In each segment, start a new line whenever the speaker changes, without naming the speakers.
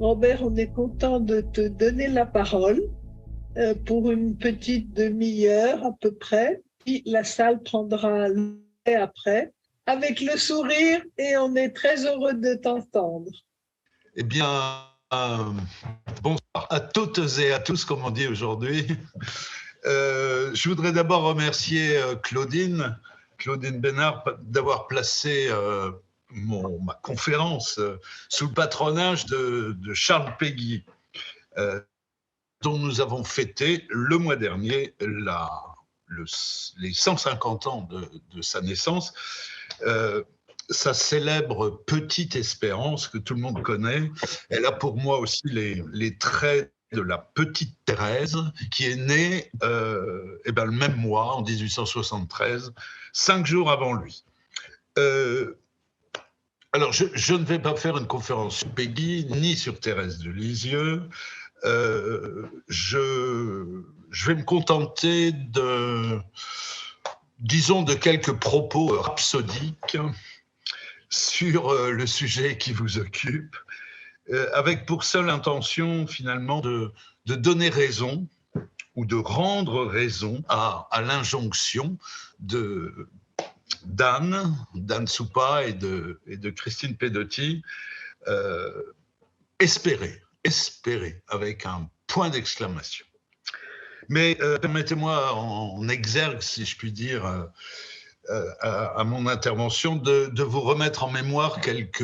Robert, on est content de te donner la parole pour une petite demi-heure à peu près. Puis la salle prendra le relais après avec le sourire et on est très heureux de t'entendre.
Eh bien, bonsoir à toutes et à tous, comme on dit aujourd'hui. Je voudrais d'abord remercier Claudine Bénard d'avoir placé ma conférence sous le patronage de Charles Péguy, dont nous avons fêté le mois dernier les 150 ans de sa naissance. Sa célèbre Petite Espérance, que tout le monde connaît, elle a pour moi aussi les traits de la petite Thérèse, qui est née le même mois, en 1873, 5 jours avant lui. Alors, je ne vais pas faire une conférence sur Péguy, ni sur Thérèse de Lisieux. Je vais me contenter de quelques propos rhapsodiques sur le sujet qui vous occupe, avec pour seule intention finalement de donner raison ou de rendre raison à l'injonction d'Anne Soupa et de Christine Pedotti, espérer avec un point d'exclamation. Mais permettez-moi en exergue, si je puis dire, à mon intervention, de vous remettre en mémoire quelques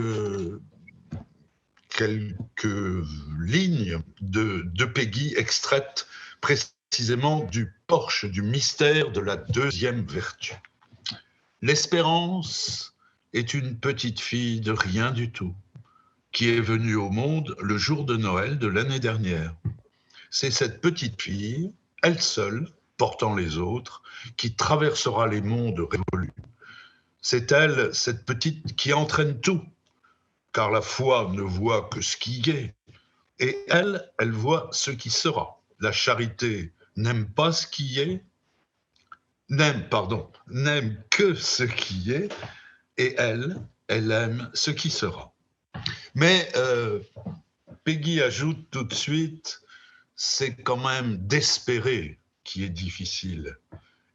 lignes de Péguy extraites précisément du porche du mystère de la deuxième vertu. L'espérance est une petite fille de rien du tout, qui est venue au monde le jour de Noël de l'année dernière. C'est cette petite fille, elle seule, portant les autres, qui traversera les mondes révolus. C'est elle, cette petite, qui entraîne tout, car la foi ne voit que ce qui est, et elle voit ce qui sera. La charité n'aime pas ce qui est, n'aime que ce qui est, et elle aime ce qui sera. Mais Péguy ajoute tout de suite, c'est quand même d'espérer qui est difficile.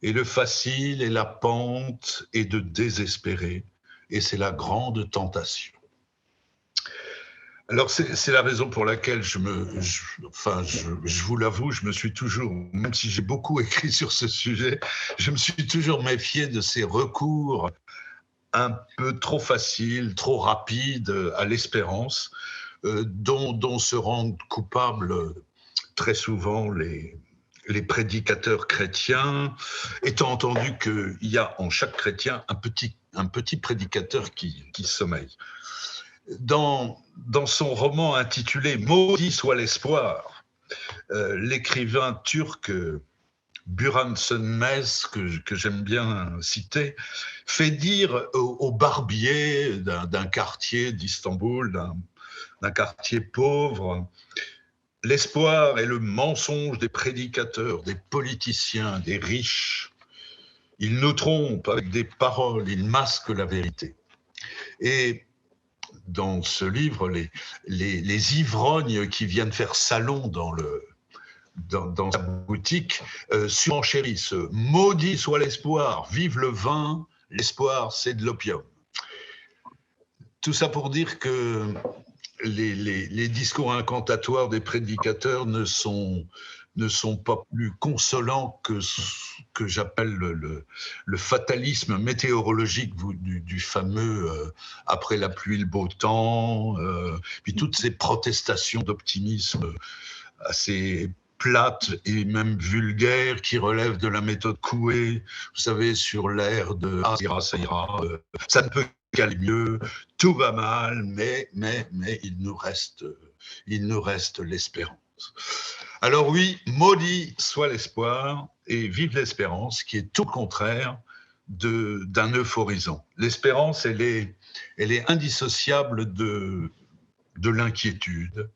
Et le facile est la pente et de désespérer. Et c'est la grande tentation. Alors, c'est la raison pour laquelle je vous l'avoue, je me suis toujours, même si j'ai beaucoup écrit sur ce sujet, je me suis toujours méfié de ces recours un peu trop faciles, trop rapides à l'espérance, dont se rendent coupables très souvent les prédicateurs chrétiens, étant entendu qu'il y a en chaque chrétien un petit prédicateur qui sommeille. Dans son roman intitulé « Maudit soit l'espoir », l'écrivain turc Burhan Sönmez, que j'aime bien citer, fait dire aux barbiers d'un quartier d'Istanbul, d'un quartier pauvre, « L'espoir est le mensonge des prédicateurs, des politiciens, des riches. Ils nous trompent avec des paroles, ils masquent la vérité. » Et dans ce livre, les ivrognes qui viennent faire salon dans sa boutique surenchérissent. Maudit soit l'espoir, vive le vin, l'espoir c'est de l'opium. Tout ça pour dire que les discours incantatoires des prédicateurs ne sont pas plus consolants que ce que j'appelle le fatalisme météorologique du fameux après la pluie le beau temps, puis toutes ces protestations d'optimisme assez plates et même vulgaires qui relèvent de la méthode Coué, vous savez, sur l'air de « Ah, ça ira, ça ne peut qu'aller mieux, tout va mal, mais il nous reste l'espérance. » Alors oui, maudit soit l'espoir et vive l'espérance, qui est tout le contraire d'un euphorisant. L'espérance, elle est indissociable de l'inquiétude.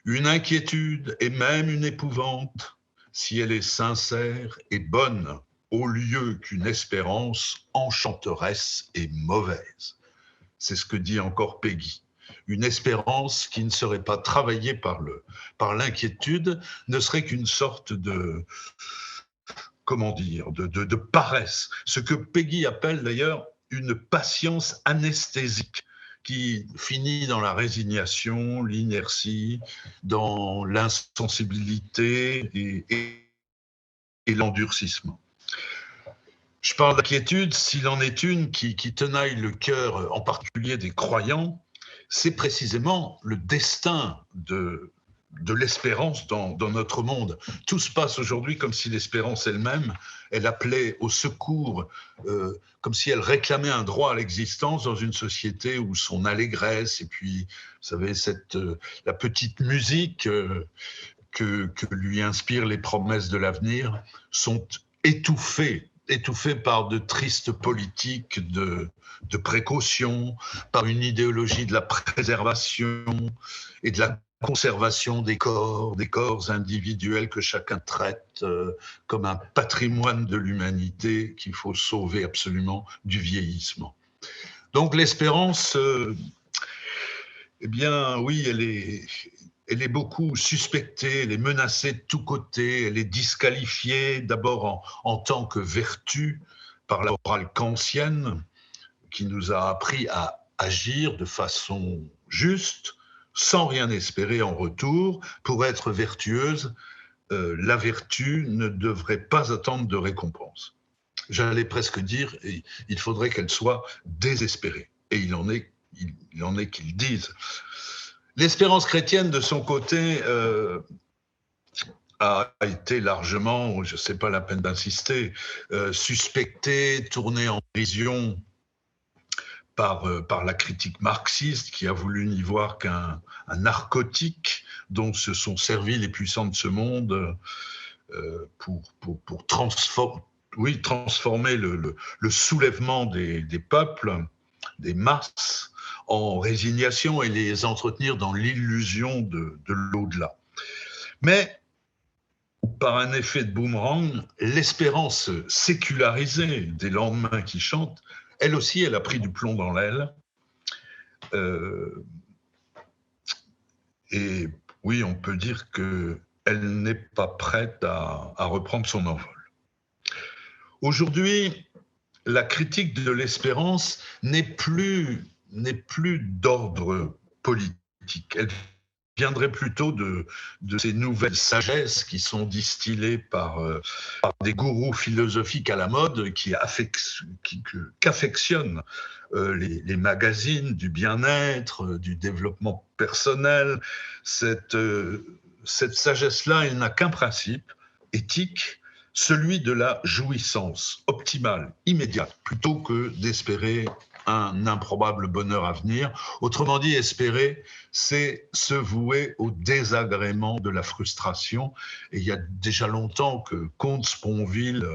Une inquiétude et même une épouvante, si elle est sincère et bonne, au lieu qu'une espérance enchanteresse et mauvaise. C'est ce que dit encore Péguy. une espérance qui ne serait pas travaillée par l'inquiétude, ne serait qu'une sorte de, comment dire, de paresse. Ce que Peggy appelle d'ailleurs une patience anesthésique, qui finit dans la résignation, l'inertie, dans l'insensibilité et l'endurcissement. Je parle d'inquiétude, s'il en est une qui tenaille le cœur, en particulier des croyants, c'est précisément le destin de l'espérance dans notre monde. Tout se passe aujourd'hui comme si l'espérance elle-même, elle appelait au secours, comme si elle réclamait un droit à l'existence dans une société où son allégresse et puis, vous savez, la petite musique que lui inspirent les promesses de l'avenir sont étouffées par de tristes politiques de précaution, par une idéologie de la préservation et de la conservation des corps individuels que chacun traite comme un patrimoine de l'humanité qu'il faut sauver absolument du vieillissement. Donc l'espérance, eh bien oui, elle est beaucoup suspectée, elle est menacée de tous côtés, elle est disqualifiée d'abord en tant que vertu par la morale kantienne qui nous a appris à agir de façon juste, sans rien espérer en retour. Pour être vertueuse, la vertu ne devrait pas attendre de récompense. J'allais presque dire, il faudrait qu'elle soit désespérée. Et il en est qu'ils disent. L'espérance chrétienne, de son côté, a été largement, je ne sais pas la peine d'insister, suspectée, tournée en dérision par la critique marxiste qui a voulu n'y voir qu'un narcotique dont se sont servis les puissants de ce monde pour transformer le soulèvement des peuples, des masses, en résignation et les entretenir dans l'illusion de l'au-delà. Mais, par un effet de boomerang, l'espérance sécularisée des lendemains qui chantent, elle aussi, elle a pris du plomb dans l'aile. Et oui, on peut dire qu'elle n'est pas prête à reprendre son envol. Aujourd'hui, la critique de l'espérance n'est plus d'ordre politique. Elle viendrait plutôt de ces nouvelles sagesses qui sont distillées par des gourous philosophiques à la mode qu'affectionnent les magazines du bien-être, du développement personnel. Cette sagesse-là, elle n'a qu'un principe éthique, celui de la jouissance optimale, immédiate, plutôt que d'espérer un improbable bonheur à venir. Autrement dit, espérer, c'est se vouer au désagrément de la frustration. Et il y a déjà longtemps que Comte Sponville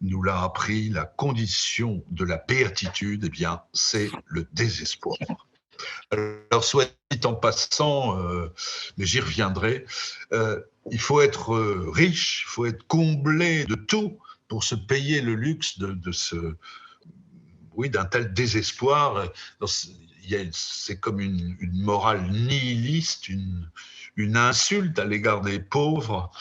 nous l'a appris, la condition de la béatitude, eh bien, c'est le désespoir. Alors, soit dit en passant, mais j'y reviendrai, il faut être riche, il faut être comblé de tout pour se payer le luxe d'un tel désespoir. C'est comme une morale nihiliste, une insulte à l'égard des pauvres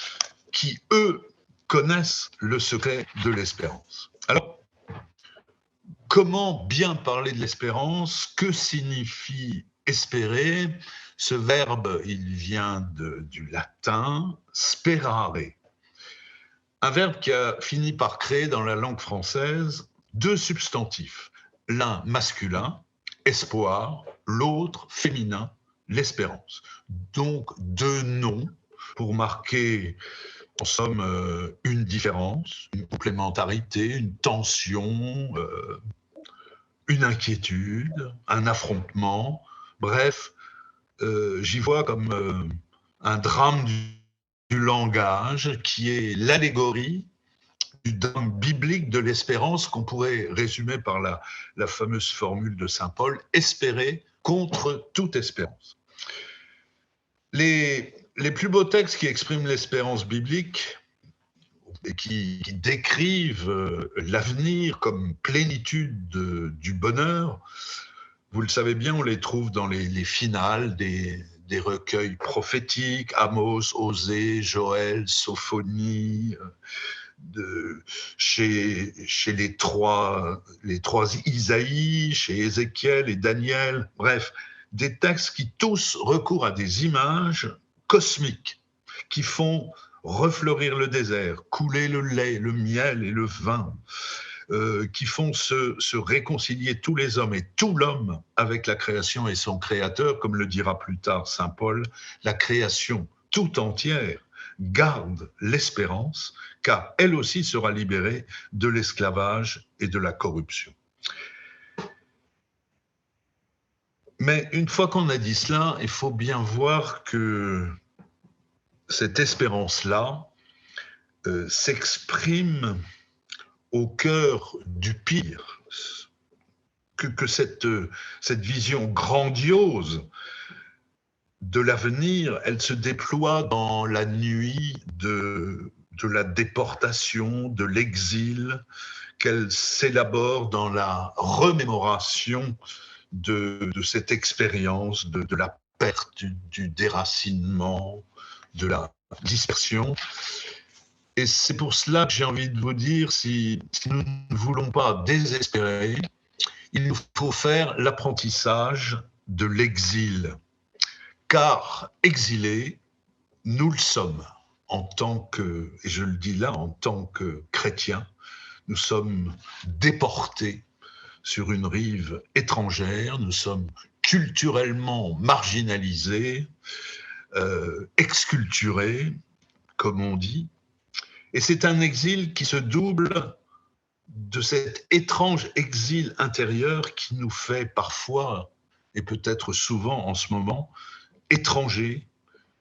qui, eux, connaissent le secret de l'espérance. Alors, comment bien parler de l'espérance? Que signifie espérer? Ce verbe, il vient du latin sperare, un verbe qui a fini par créer dans la langue française deux substantifs, l'un masculin, espoir, l'autre féminin, l'espérance. Donc deux noms pour marquer en somme une différence, une complémentarité, une tension, une inquiétude, un affrontement. Bref, j'y vois comme un drame du langage qui est l'allégorie du drame biblique de l'espérance qu'on pourrait résumer par la fameuse formule de saint Paul, espérer contre toute espérance. Les plus beaux textes qui expriment l'espérance biblique et qui décrivent l'avenir comme plénitude du bonheur vous le savez bien, on les trouve dans les finales des recueils prophétiques, Amos, Osée, Joël, Sophonie, chez les trois Isaïe, chez Ézéchiel et Daniel, bref, des textes qui tous recourent à des images cosmiques qui font refleurir le désert, couler le lait, le miel et le vin, qui font se réconcilier tous les hommes et tout l'homme avec la création et son créateur, comme le dira plus tard saint Paul, la création tout entière garde l'espérance, car elle aussi sera libérée de l'esclavage et de la corruption. Mais une fois qu'on a dit cela, il faut bien voir que cette espérance-là s'exprime au cœur du pire, que cette vision grandiose de l'avenir, elle se déploie dans la nuit de la déportation, de l'exil, qu'elle s'élabore dans la remémoration de cette expérience de la perte, du déracinement, de la dispersion. Et c'est pour cela que j'ai envie de vous dire, si nous ne voulons pas désespérer, il nous faut faire l'apprentissage de l'exil. Car exilés, nous le sommes en tant que, et je le dis là, en tant que chrétiens, nous sommes déportés sur une rive étrangère, nous sommes culturellement marginalisés, exculturés, comme on dit. Et c'est un exil qui se double de cet étrange exil intérieur qui nous fait parfois, et peut-être souvent en ce moment, étrangers,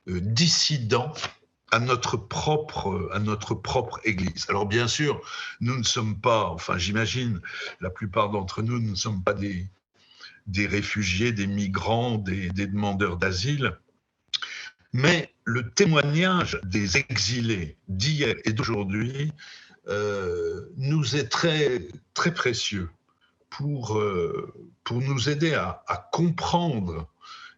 dissidents à notre propre Église. Alors bien sûr, nous ne sommes pas, enfin j'imagine, la plupart d'entre nous ne sommes pas des réfugiés, des migrants, des demandeurs d'asile, mais le témoignage des exilés d'hier et d'aujourd'hui nous est très, très précieux pour nous aider à comprendre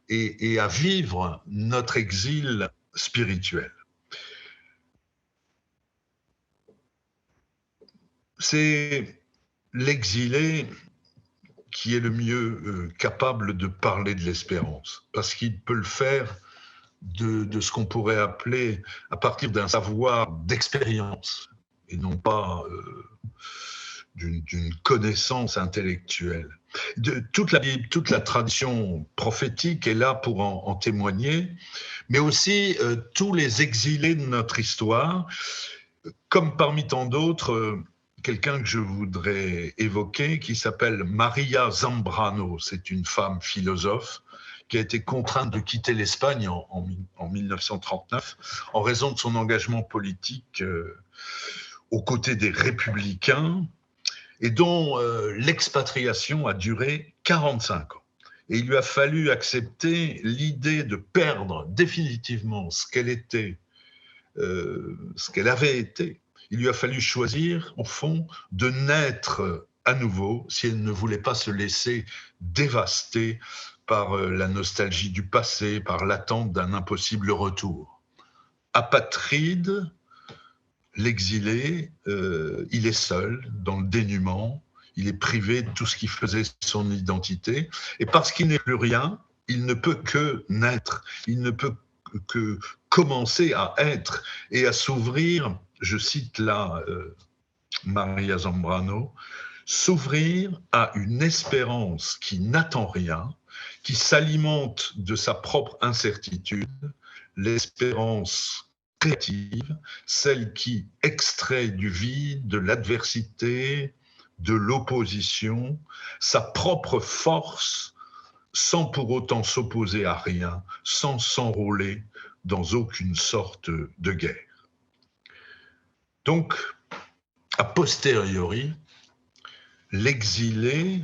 et à vivre notre exil spirituel. C'est l'exilé qui est le mieux capable de parler de l'espérance, parce qu'il peut le faire de ce qu'on pourrait appeler, à partir d'un savoir d'expérience, et non pas d'une connaissance intellectuelle. Toute la tradition prophétique est là pour en témoigner, mais aussi tous les exilés de notre histoire, comme parmi tant d'autres, quelqu'un que je voudrais évoquer, qui s'appelle Maria Zambrano. C'est une femme philosophe qui a été contrainte de quitter l'Espagne en 1939 en raison de son engagement politique aux côtés des républicains, et dont l'expatriation a duré 45 ans. Et il lui a fallu accepter l'idée de perdre définitivement ce qu'elle était, ce qu'elle avait été. Il lui a fallu choisir, au fond, de naître à nouveau si elle ne voulait pas se laisser dévaster par la nostalgie du passé, par l'attente d'un impossible retour. Apatride, l'exilé, il est seul, dans le dénuement, il est privé de tout ce qui faisait son identité, et parce qu'il n'est plus rien, il ne peut que naître, il ne peut que commencer à être et à s'ouvrir, je cite là Maria Zambrano, s'ouvrir à une espérance qui n'attend rien, qui s'alimente de sa propre incertitude, l'espérance créative, celle qui extrait du vide, de l'adversité, de l'opposition, sa propre force, sans pour autant s'opposer à rien, sans s'enrôler dans aucune sorte de guerre. Donc, a posteriori, l'exilé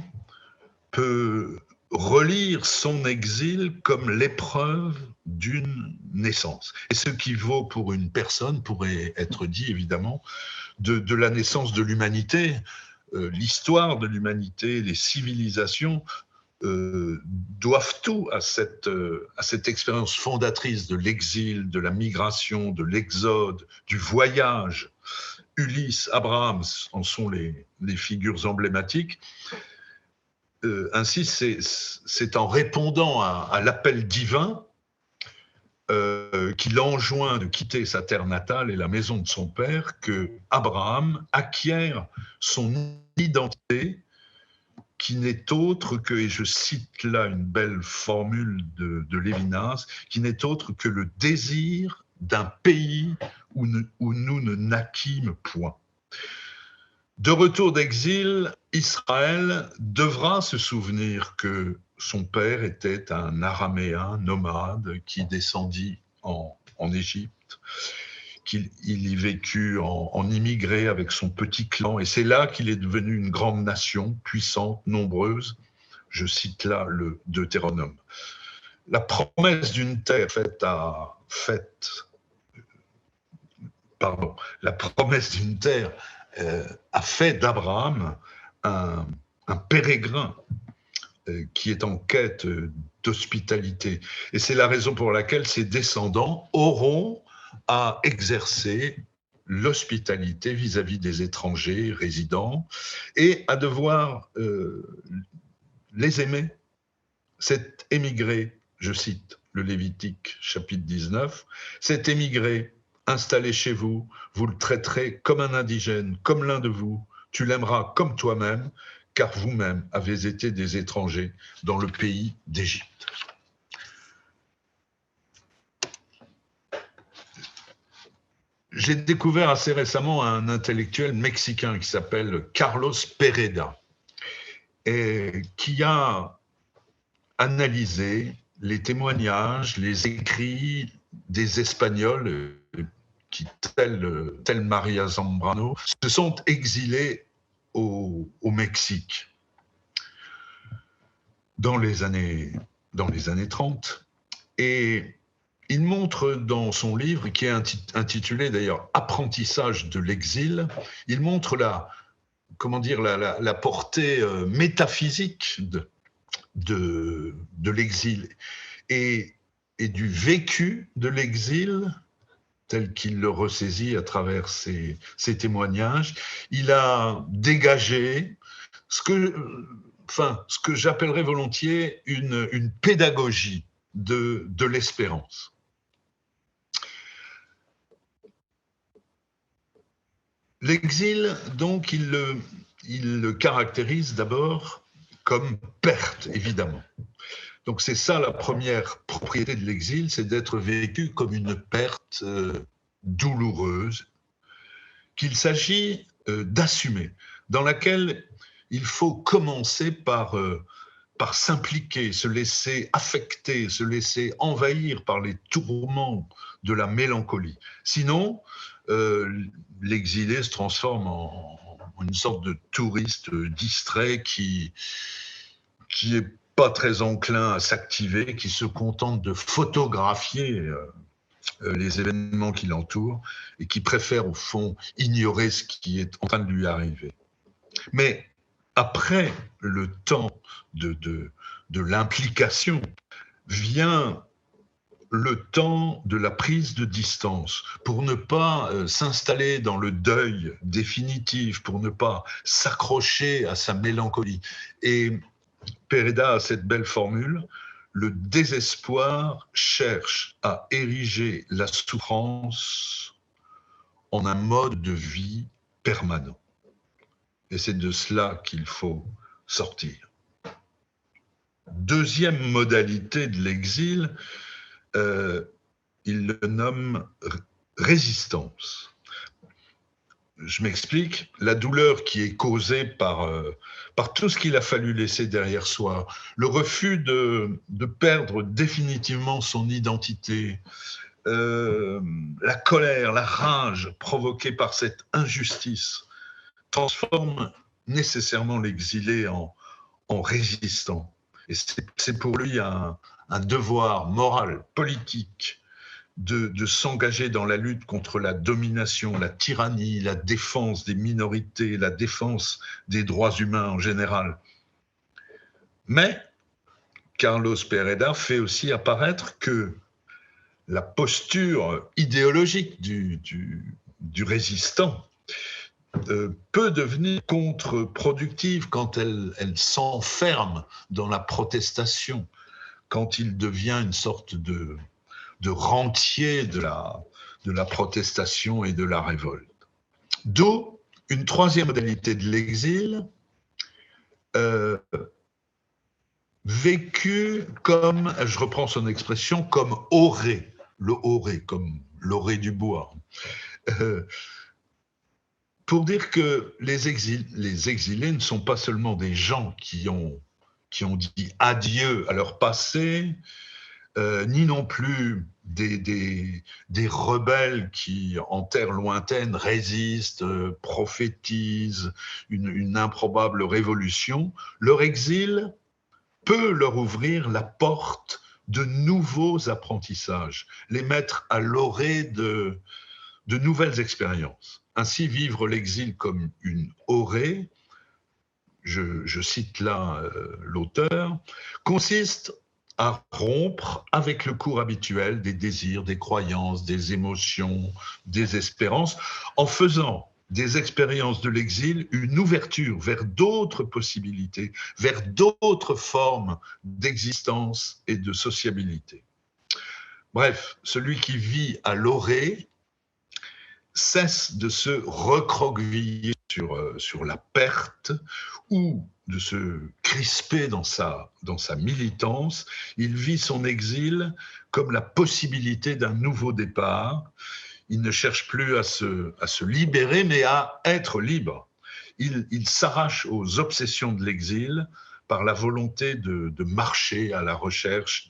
peut relire son exil comme l'épreuve d'une naissance. Et ce qui vaut pour une personne pourrait être dit, évidemment, de la naissance de l'humanité. L'histoire de l'humanité, les civilisations doivent tout à cette expérience fondatrice de l'exil, de la migration, de l'exode, du voyage. Ulysse, Abraham en sont les figures emblématiques. Ainsi, c'est en répondant à l'appel divin qu'il enjoint de quitter sa terre natale et la maison de son père, que Abraham acquiert son identité, qui n'est autre que, et je cite là une belle formule de Lévinas, qui n'est autre que le désir d'un pays où nous ne naquîmes point. De retour d'exil, Israël devra se souvenir que son père était un araméen nomade qui descendit en Égypte, qu'il y vécut en immigré avec son petit clan, et c'est là qu'il est devenu une grande nation, puissante, nombreuse. Je cite là le Deutéronome. La promesse d'une terre la promesse d'une terre a fait d'Abraham un pèlerin qui est en quête d'hospitalité. Et c'est la raison pour laquelle ses descendants auront à exercer l'hospitalité vis-à-vis des étrangers résidents et à devoir les aimer. Cet émigré, je cite le Lévitique chapitre 19, cet émigré installé chez vous, vous le traiterez comme un indigène, comme l'un de vous, tu l'aimeras comme toi-même, car vous-même avez été des étrangers dans le pays d'Égypte. J'ai découvert assez récemment un intellectuel mexicain qui s'appelle Carlos Pereda et qui a analysé les témoignages, les écrits des Espagnols qui, tel Maria Zambrano, se sont exilés au Mexique dans les années 30. Et il montre dans son livre, qui est intitulé d'ailleurs « Apprentissage de l'exil », il montre la portée métaphysique de l'exil et du vécu de l'exil tel qu'il le ressaisit à travers ses témoignages. Il a dégagé ce que j'appellerais volontiers une pédagogie de l'espérance. L'exil, donc, il le caractérise d'abord comme perte, évidemment. Donc c'est ça la première propriété de l'exil, c'est d'être vécu comme une perte douloureuse, qu'il s'agit d'assumer, dans laquelle il faut commencer par s'impliquer, se laisser affecter, se laisser envahir par les tourments de la mélancolie. Sinon, l'exilé se transforme en une sorte de touriste distrait qui est pas très enclin à s'activer, qui se contente de photographier les événements qui l'entourent et qui préfère au fond ignorer ce qui est en train de lui arriver. Mais après le temps de l'implication vient le temps de la prise de distance, pour ne pas s'installer dans le deuil définitif, pour ne pas s'accrocher à sa mélancolie. Et Pereda a cette belle formule: le désespoir cherche à ériger la souffrance en un mode de vie permanent. Et c'est de cela qu'il faut sortir. Deuxième modalité de l'exil, il le nomme résistance. Je m'explique, la douleur qui est causée par tout ce qu'il a fallu laisser derrière soi, le refus de perdre définitivement son identité, la colère, la rage provoquée par cette injustice, transforme nécessairement l'exilé en résistant. Et c'est pour lui un devoir moral, politique, de s'engager dans la lutte contre la domination, la tyrannie, la défense des minorités, la défense des droits humains en général. Mais Carlos Pereda fait aussi apparaître que la posture idéologique du résistant peut devenir contre-productive quand elle s'enferme dans la protestation, quand il devient une sorte de rentier de la protestation et de la révolte. D'où une troisième modalité de l'exil, vécue comme, je reprends son expression, comme oré, le oré, comme l'oré du bois. Pour dire que les exilés ne sont pas seulement des gens qui ont dit adieu à leur passé, ni non plus des rebelles qui, en terre lointaine, résistent, prophétisent une improbable révolution. Leur exil peut leur ouvrir la porte de nouveaux apprentissages, les mettre à l'orée de nouvelles expériences. Ainsi, vivre l'exil comme une orée, je cite là l'auteur, consiste à rompre avec le cours habituel des désirs, des croyances, des émotions, des espérances, en faisant des expériences de l'exil une ouverture vers d'autres possibilités, vers d'autres formes d'existence et de sociabilité. Bref, celui qui vit à l'orée cesse de se recroqueviller sur la perte ou de se crisper dans sa militance. Il vit son exil comme la possibilité d'un nouveau départ. Il ne cherche plus à se libérer, mais à être libre. Il s'arrache aux obsessions de l'exil par la volonté de marcher à la recherche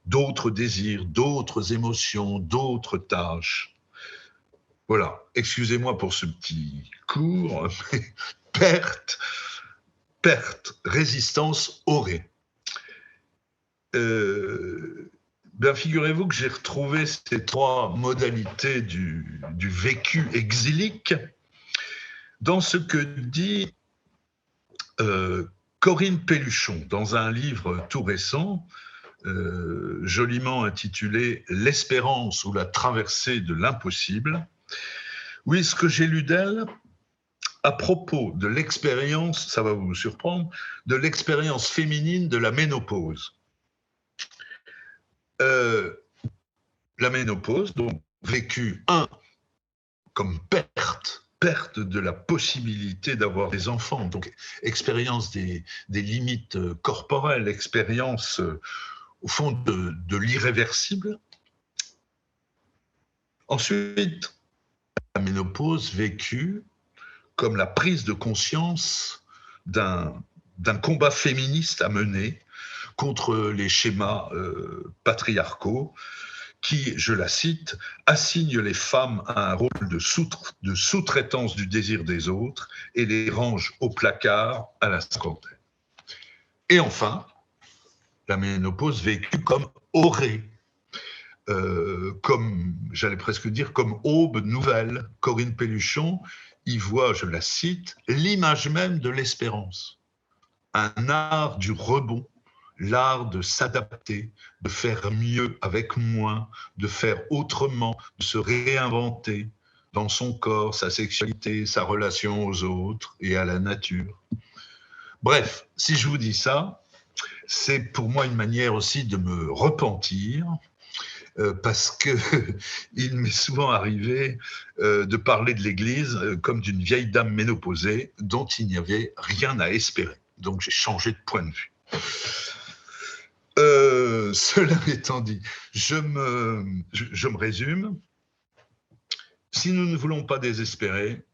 d'autres désirs, d'autres émotions, d'autres tâches. Voilà, excusez-moi pour ce petit cours, mais perte, résistance, orée. Figurez-vous que j'ai retrouvé ces trois modalités du vécu exilique dans ce que dit Corinne Pelluchon dans un livre tout récent, joliment intitulé « L'espérance ou la traversée de l'impossible ». Oui, ce que j'ai lu d'elle, à propos de l'expérience, ça va vous surprendre, de l'expérience féminine de la ménopause. La ménopause, donc vécue, comme perte de la possibilité d'avoir des enfants, donc expérience des limites corporelles, expérience au fond de l'irréversible. Ensuite, la ménopause vécue comme la prise de conscience d'un combat féministe à mener contre les schémas patriarcaux qui, je la cite, assignent les femmes à un rôle de sous-traitance du désir des autres et les rangent au placard à la cinquantaine. Et enfin, la ménopause vécue comme orée, comme, j'allais presque dire, comme aube nouvelle. Corinne Pelluchon y voit, je la cite, l'image même de l'espérance, un art du rebond, l'art de s'adapter, de faire mieux avec moins, de faire autrement, de se réinventer dans son corps, sa sexualité, sa relation aux autres et à la nature. Bref, si je vous dis ça, c'est pour moi une manière aussi de me repentir, parce qu'il m'est souvent arrivé de parler de l'Église comme d'une vieille dame ménopausée dont il n'y avait rien à espérer. Donc j'ai changé de point de vue. Cela étant dit, je me résume. Si nous ne voulons pas désespérer,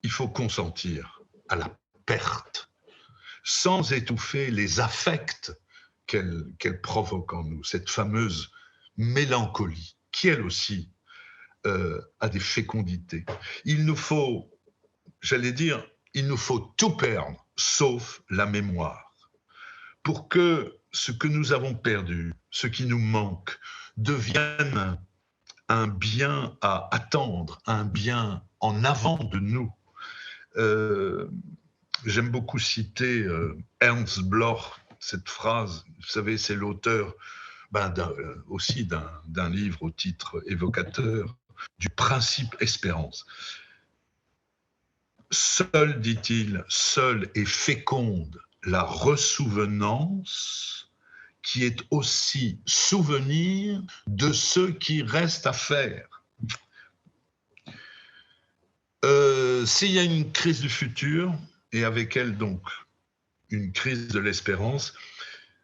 il faut consentir à la perte, sans étouffer les affects qu'elle provoque en nous, cette fameuse mélancolie, qui elle aussi a des fécondités. Il nous faut, j'allais dire, il nous faut tout perdre, sauf la mémoire, pour que ce que nous avons perdu, ce qui nous manque, devienne un bien à attendre, un bien en avant de nous. j'aime beaucoup citer Ernst Bloch, cette phrase, vous savez, c'est l'auteur aussi d'un livre au titre évocateur, du principe espérance. Seul, dit-il, seul est féconde la ressouvenance qui est aussi souvenir de ce qui reste à faire. S'il y a une crise du futur, et avec elle donc une crise de l'espérance,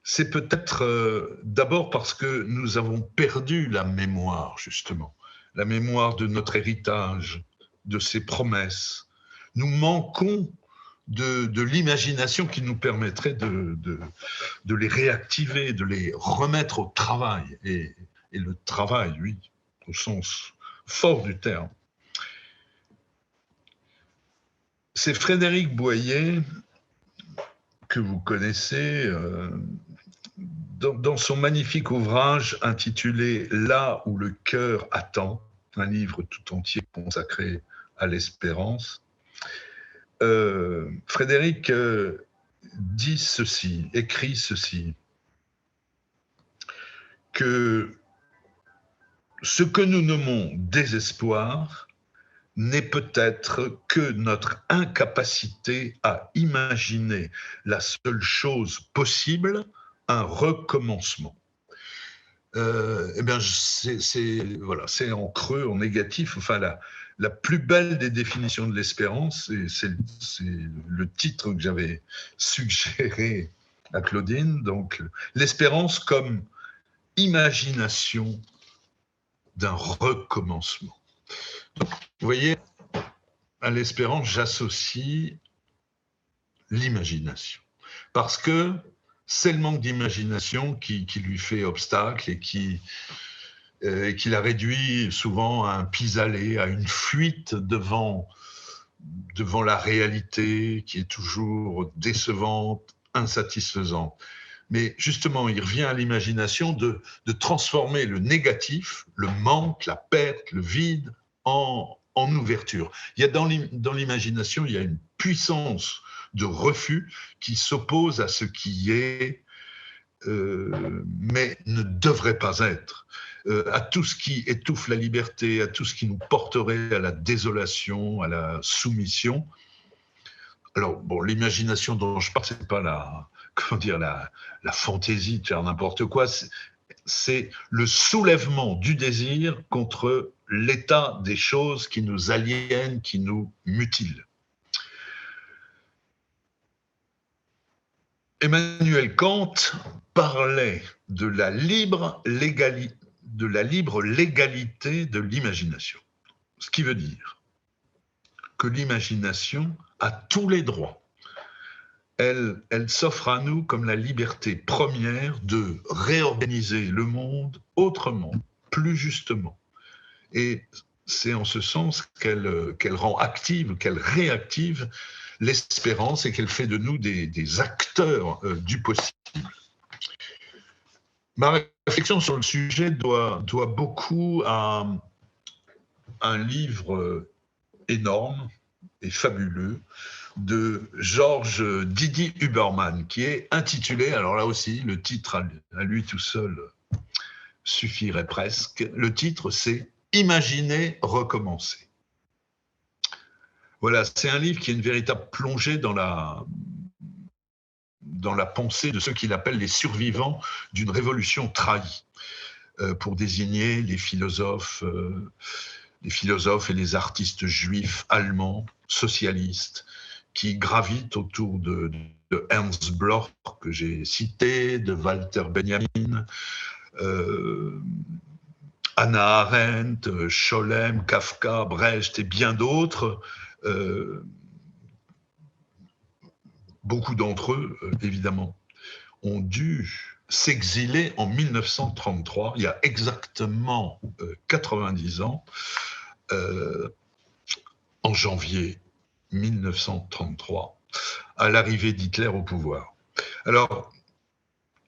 c'est peut-être d'abord parce que nous avons perdu la mémoire, justement, la mémoire de notre héritage, de ses promesses. Nous manquons de l'imagination qui nous permettrait de les réactiver, de les remettre au travail. Et le travail, oui, au sens fort du terme. C'est Frédéric Boyer, que vous connaissez, dans son magnifique ouvrage intitulé « Là où le cœur attend », un livre tout entier consacré à l'espérance, Frédéric dit ceci, écrit ceci, que ce que nous nommons désespoir n'est peut-être que notre incapacité à imaginer la seule chose possible, un recommencement. Eh bien, c'est en creux, en négatif, enfin la plus belle des définitions de l'espérance, et c'est le titre que j'avais suggéré à Claudine, donc l'espérance comme imagination d'un recommencement. Donc, vous voyez, à l'espérance, j'associe l'imagination, parce que c'est le manque d'imagination qui lui fait obstacle et qui la réduit souvent à un pis-aller, à une fuite devant la réalité qui est toujours décevante, insatisfaisante. Mais justement, il revient à l'imagination de transformer le négatif, le manque, la perte, le vide, en ouverture. Il y a dans l'imagination, il y a une puissance de refus qui s'oppose à ce qui est, mais ne devrait pas être, à tout ce qui étouffe la liberté, à tout ce qui nous porterait à la désolation, à la soumission. Alors, bon, l'imagination dont je parle, c'est pas la fantaisie de faire n'importe quoi, c'est le soulèvement du désir contre l'état des choses qui nous aliènent, qui nous mutilent. Emmanuel Kant parlait de la libre légalité de l'imagination. Ce qui veut dire que l'imagination a tous les droits. Elle s'offre à nous comme la liberté première de réorganiser le monde autrement, plus justement. Et c'est en ce sens qu'elle rend active, qu'elle réactive l'espérance et qu'elle fait de nous des acteurs du possible. Ma réflexion sur le sujet doit beaucoup à un livre énorme et fabuleux de Georges Didi Huberman, qui est intitulé, alors là aussi, le titre à lui tout seul suffirait presque, le titre c'est « Imaginer, recommencer ». Voilà, c'est un livre qui est une véritable plongée dans la pensée de ceux qu'il appelle les survivants d'une révolution trahie, pour désigner les philosophes et les artistes juifs allemands, socialistes, qui gravitent autour de Ernst Bloch, que j'ai cité, de Walter Benjamin, Hannah Arendt, Scholem, Kafka, Brecht et bien d'autres. Beaucoup d'entre eux, évidemment, ont dû s'exiler en 1933, il y a exactement 90 ans, en janvier 1933, à l'arrivée d'Hitler au pouvoir. Alors,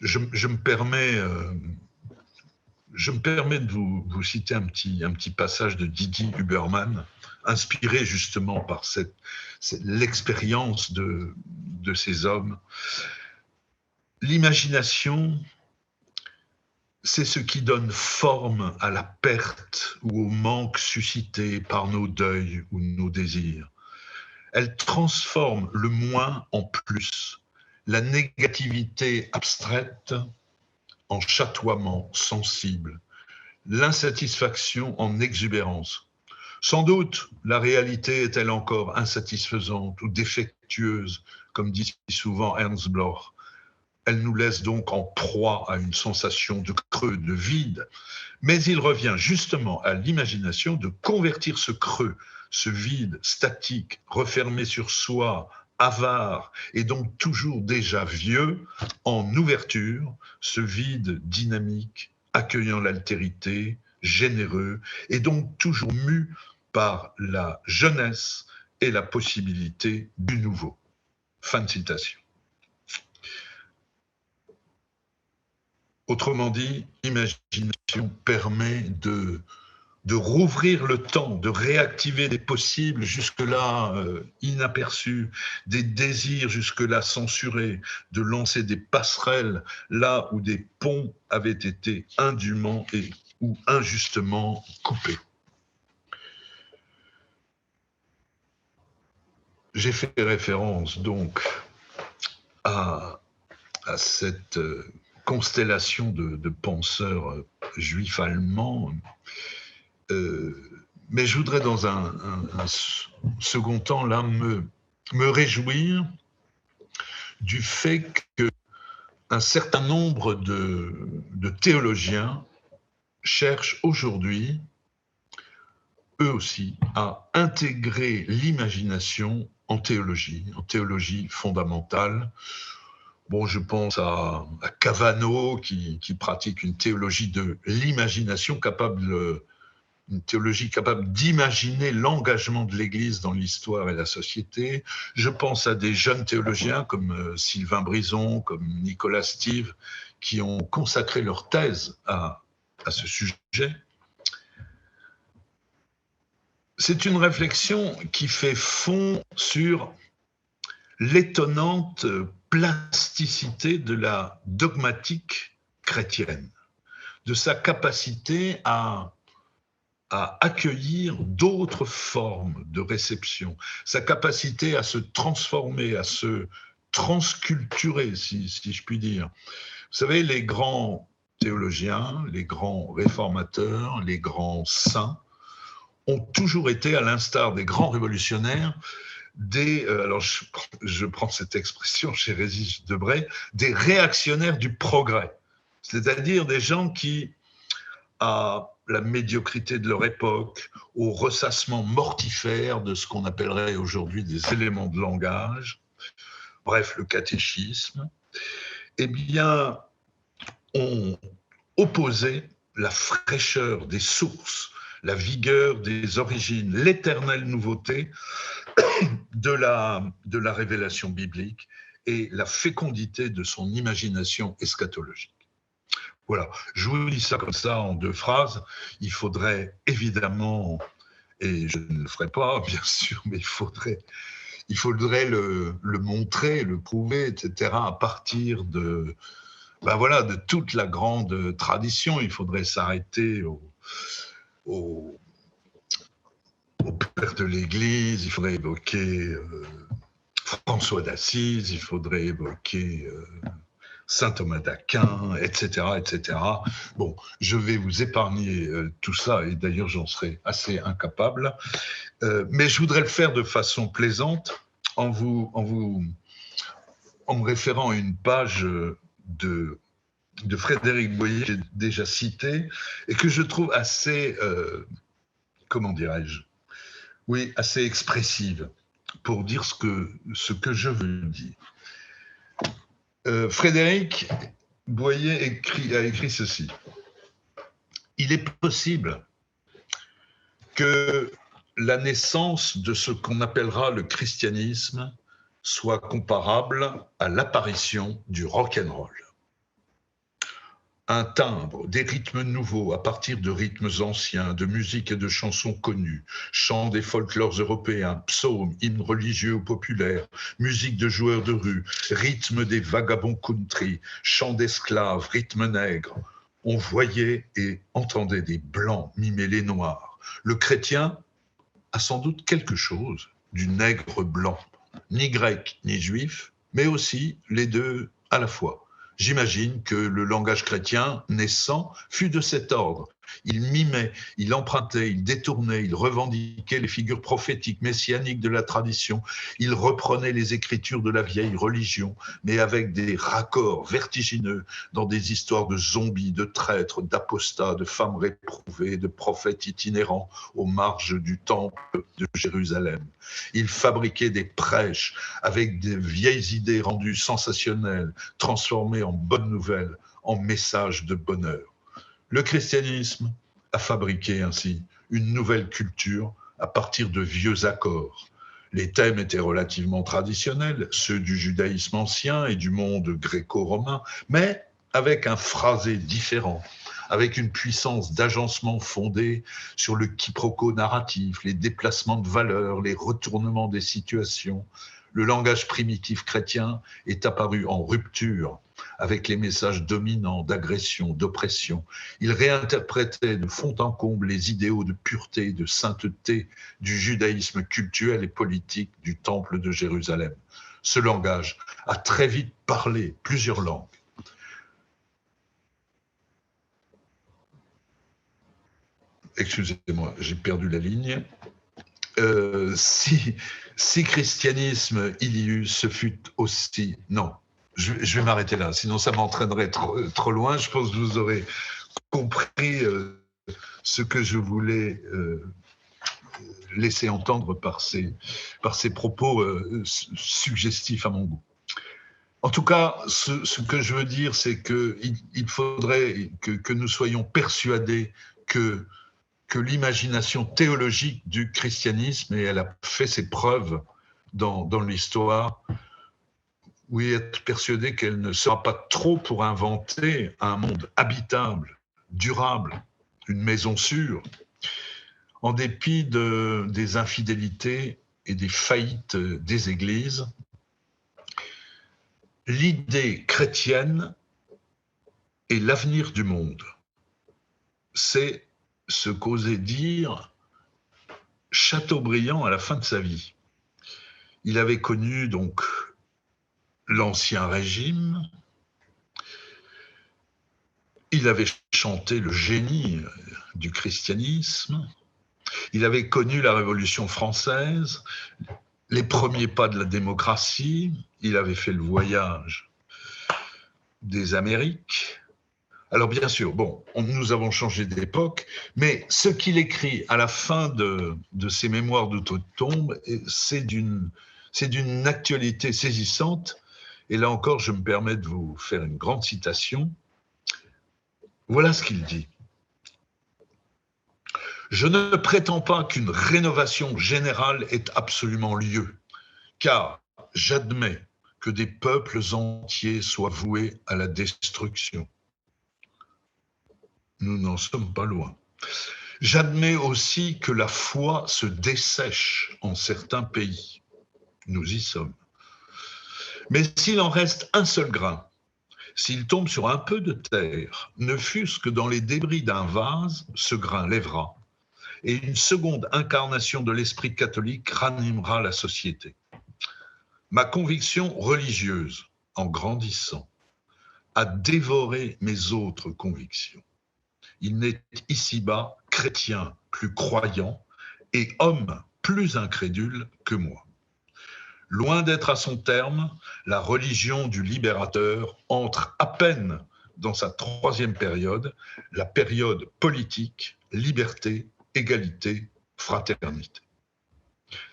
je me permets de vous citer un petit passage de Didi Huberman, inspiré justement par l'expérience de ces hommes. L'imagination, c'est ce qui donne forme à la perte ou au manque suscité par nos deuils ou nos désirs. Elle transforme le moins en plus, la négativité abstraite en chatoiement sensible, l'insatisfaction en exubérance. Sans doute, la réalité est-elle encore insatisfaisante ou défectueuse, comme dit souvent Ernst Bloch. Elle nous laisse donc en proie à une sensation de creux, de vide. Mais il revient justement à l'imagination de convertir ce creux, ce vide statique, refermé sur soi, avare et donc toujours déjà vieux, en ouverture, ce vide dynamique, accueillant l'altérité, généreux et donc toujours mu par la jeunesse et la possibilité du nouveau. Fin de citation. Autrement dit, l'imagination permet de rouvrir le temps, de réactiver des possibles jusque-là inaperçus, des désirs jusque-là censurés, de lancer des passerelles là où des ponts avaient été indûment ou injustement coupés. J'ai fait référence donc à cette constellation de penseurs juifs allemands, mais je voudrais dans un second temps là me réjouir du fait qu'un certain nombre de théologiens cherchent aujourd'hui, eux aussi, à intégrer l'imagination en théologie fondamentale. Bon, je pense à Cavano qui pratique une théologie de l'imagination une théologie capable d'imaginer l'engagement de l'Église dans l'histoire et la société. Je pense à des jeunes théologiens comme Sylvain Brison, comme Nicolas Steve, qui ont consacré leur thèse à ce sujet. C'est une réflexion qui fait fond sur l'étonnante plasticité de la dogmatique chrétienne, de sa capacité à accueillir d'autres formes de réception, sa capacité à se transformer, à se transculturer, si je puis dire. Vous savez, les grands théologiens, les grands réformateurs, les grands saints ont toujours été, à l'instar des grands révolutionnaires, alors je prends cette expression chez Régis Debray, des réactionnaires du progrès, c'est-à-dire des gens qui, à la médiocrité de leur époque, au ressassement mortifère de ce qu'on appellerait aujourd'hui des éléments de langage, bref, le catéchisme, eh bien, ont opposé la fraîcheur des sources, la vigueur des origines, l'éternelle nouveauté de la révélation biblique et la fécondité de son imagination eschatologique. Voilà, je vous lis ça comme ça en 2 phrases. Il faudrait évidemment, et je ne le ferai pas bien sûr, mais il faudrait le montrer, le prouver, etc. à partir de toute la grande tradition. Il faudrait s'arrêter au père de l'Église, il faudrait évoquer François d'Assise, il faudrait évoquer Saint Thomas d'Aquin, etc., etc. Bon, je vais vous épargner tout ça, et d'ailleurs j'en serais assez incapable, mais je voudrais le faire de façon plaisante en me référant à une page de Frédéric Boyer que j'ai déjà citée et que je trouve assez, comment dirais-je, oui, assez expressive pour dire ce que je veux dire. Frédéric Boyer a écrit ceci. Il est possible que la naissance de ce qu'on appellera le christianisme soit comparable à l'apparition du rock'n'roll. Un timbre, des rythmes nouveaux à partir de rythmes anciens, de musiques et de chansons connues, chants des folklores européens, psaumes, hymnes religieux ou populaires, musique de joueurs de rue, rythme des vagabonds country, chants d'esclaves, rythme nègre. On voyait et entendait des blancs mimer les noirs. Le chrétien a sans doute quelque chose du nègre blanc, ni grec ni juif, mais aussi les deux à la fois. J'imagine que le langage chrétien naissant fut de cet ordre. Il mimait, il empruntait, il détournait, il revendiquait les figures prophétiques, messianiques de la tradition. Il reprenait les écritures de la vieille religion, mais avec des raccords vertigineux dans des histoires de zombies, de traîtres, d'apostats, de femmes réprouvées, de prophètes itinérants aux marges du temple de Jérusalem. Il fabriquait des prêches avec des vieilles idées rendues sensationnelles, transformées en bonnes nouvelles, en messages de bonheur. Le christianisme a fabriqué ainsi une nouvelle culture à partir de vieux accords. Les thèmes étaient relativement traditionnels, ceux du judaïsme ancien et du monde gréco-romain, mais avec un phrasé différent, avec une puissance d'agencement fondée sur le quiproquo narratif, les déplacements de valeurs, les retournements des situations. Le langage primitif chrétien est apparu en rupture avec les messages dominants d'agression, d'oppression. Il réinterprétait de fond en comble les idéaux de pureté, de sainteté du judaïsme cultuel et politique du temple de Jérusalem. Ce langage a très vite parlé plusieurs langues. Excusez-moi, j'ai perdu la ligne. Si christianisme il y eut, ce fut aussi... Non, je vais m'arrêter là, sinon ça m'entraînerait trop loin. Je pense que vous aurez compris ce que je voulais laisser entendre par ces propos suggestifs à mon goût. En tout cas, ce que je veux dire, c'est qu'il faudrait que nous soyons persuadés que l'imagination théologique du christianisme, et elle a fait ses preuves dans l'histoire, oui, être persuadé qu'elle ne sera pas trop pour inventer un monde habitable, durable, une maison sûre, en dépit des infidélités et des faillites des églises. L'idée chrétienne est l'avenir du monde. C'est ce qu'osait dire Chateaubriand à la fin de sa vie. Il avait connu donc l'Ancien Régime, il avait chanté le génie du christianisme, il avait connu la Révolution française, les premiers pas de la démocratie, il avait fait le voyage des Amériques. Alors bien sûr, bon, nous avons changé d'époque, mais ce qu'il écrit à la fin de ses mémoires d'outre-tombe, c'est d'une actualité saisissante. Et là encore, je me permets de vous faire une grande citation. Voilà ce qu'il dit. « Je ne prétends pas qu'une rénovation générale ait absolument lieu, car j'admets que des peuples entiers soient voués à la destruction. Nous n'en sommes pas loin. J'admets aussi que la foi se dessèche en certains pays. Nous y sommes. Mais s'il en reste un seul grain, s'il tombe sur un peu de terre, ne fût-ce que dans les débris d'un vase, ce grain lèvera, et une seconde incarnation de l'esprit catholique ranimera la société. Ma conviction religieuse, en grandissant, a dévoré mes autres convictions. Il n'est ici-bas chrétien plus croyant et homme plus incrédule que moi. Loin d'être à son terme, la religion du libérateur entre à peine dans sa troisième période, la période politique, liberté, égalité, fraternité.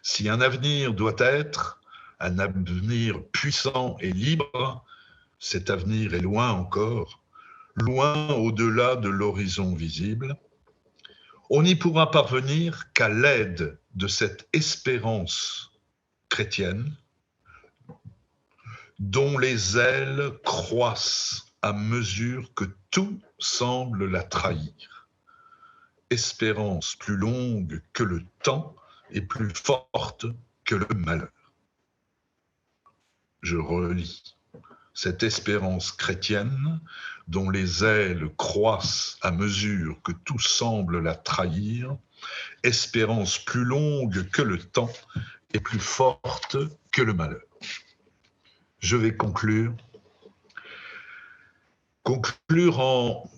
Si un avenir doit être un avenir puissant et libre, cet avenir est loin encore, loin au-delà de l'horizon visible. On n'y pourra parvenir qu'à l'aide de cette espérance chrétienne dont les ailes croissent à mesure que tout semble la trahir. Espérance plus longue que le temps est plus forte que le malheur. Je relis. Cette espérance chrétienne, dont les ailes croissent à mesure que tout semble la trahir, espérance plus longue que le temps et plus forte que le malheur. Je vais conclure en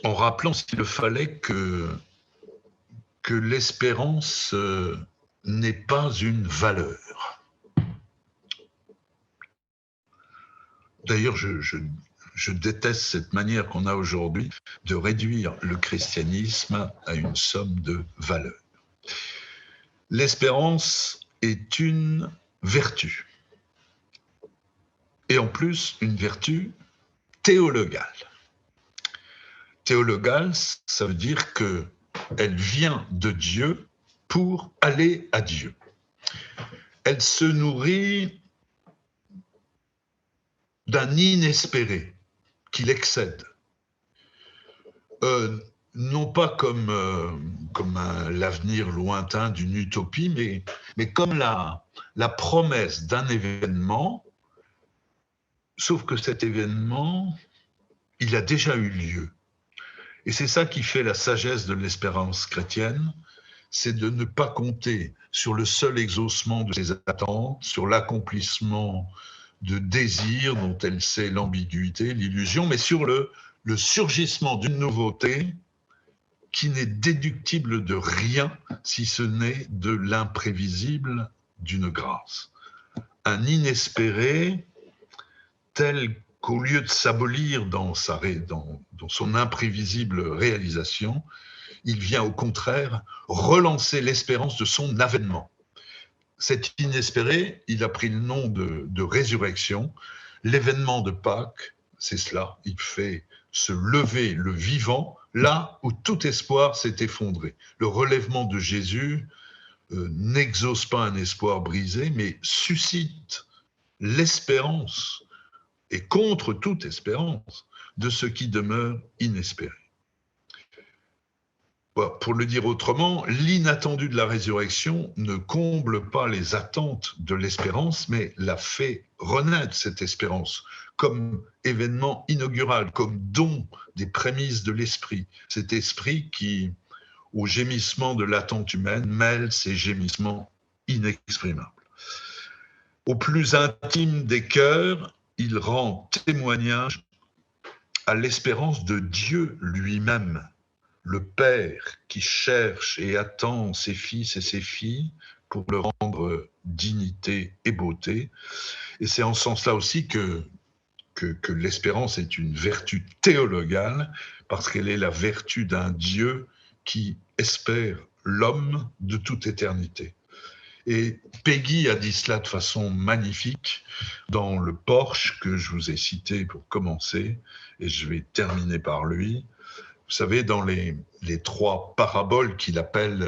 rappelant, s'il le fallait, que l'espérance n'est pas une valeur. D'ailleurs, je déteste cette manière qu'on a aujourd'hui de réduire le christianisme à une somme de valeurs. L'espérance est une vertu. Et en plus, une vertu théologale. Théologale, ça veut dire qu'elle vient de Dieu pour aller à Dieu. Elle se nourrit d'un inespéré qui l'excède. Non pas comme l'avenir lointain d'une utopie, mais comme la promesse d'un événement, sauf que cet événement, il a déjà eu lieu. Et c'est ça qui fait la sagesse de l'espérance chrétienne, c'est de ne pas compter sur le seul exaucement de ses attentes, sur l'accomplissement de désirs dont elle sait l'ambiguïté, l'illusion, mais sur le surgissement d'une nouveauté qui n'est déductible de rien si ce n'est de l'imprévisible d'une grâce. Un inespéré tel qu'au lieu de s'abolir dans son imprévisible réalisation, il vient au contraire relancer l'espérance de son avènement. Cet inespéré, il a pris le nom de résurrection. L'événement de Pâques, c'est cela, il fait se lever le vivant là où tout espoir s'est effondré. Le relèvement de Jésus n'exauce pas un espoir brisé, mais suscite l'espérance, et contre toute espérance, de ce qui demeure inespéré. Pour le dire autrement, l'inattendu de la résurrection ne comble pas les attentes de l'espérance, mais la fait renaître, cette espérance, comme événement inaugural, comme don des prémices de l'esprit. Cet esprit qui, au gémissement de l'attente humaine, mêle ses gémissements inexprimables. Au plus intime des cœurs, il rend témoignage à l'espérance de Dieu lui-même, le Père qui cherche et attend ses fils et ses filles pour leur rendre dignité et beauté. Et c'est en ce sens-là aussi que l'espérance est une vertu théologale, parce qu'elle est la vertu d'un Dieu qui espère l'homme de toute éternité. Et Peggy a dit cela de façon magnifique dans le Porche que je vous ai cité pour commencer, et je vais terminer par lui. Vous savez, dans les 3 paraboles qu'il appelle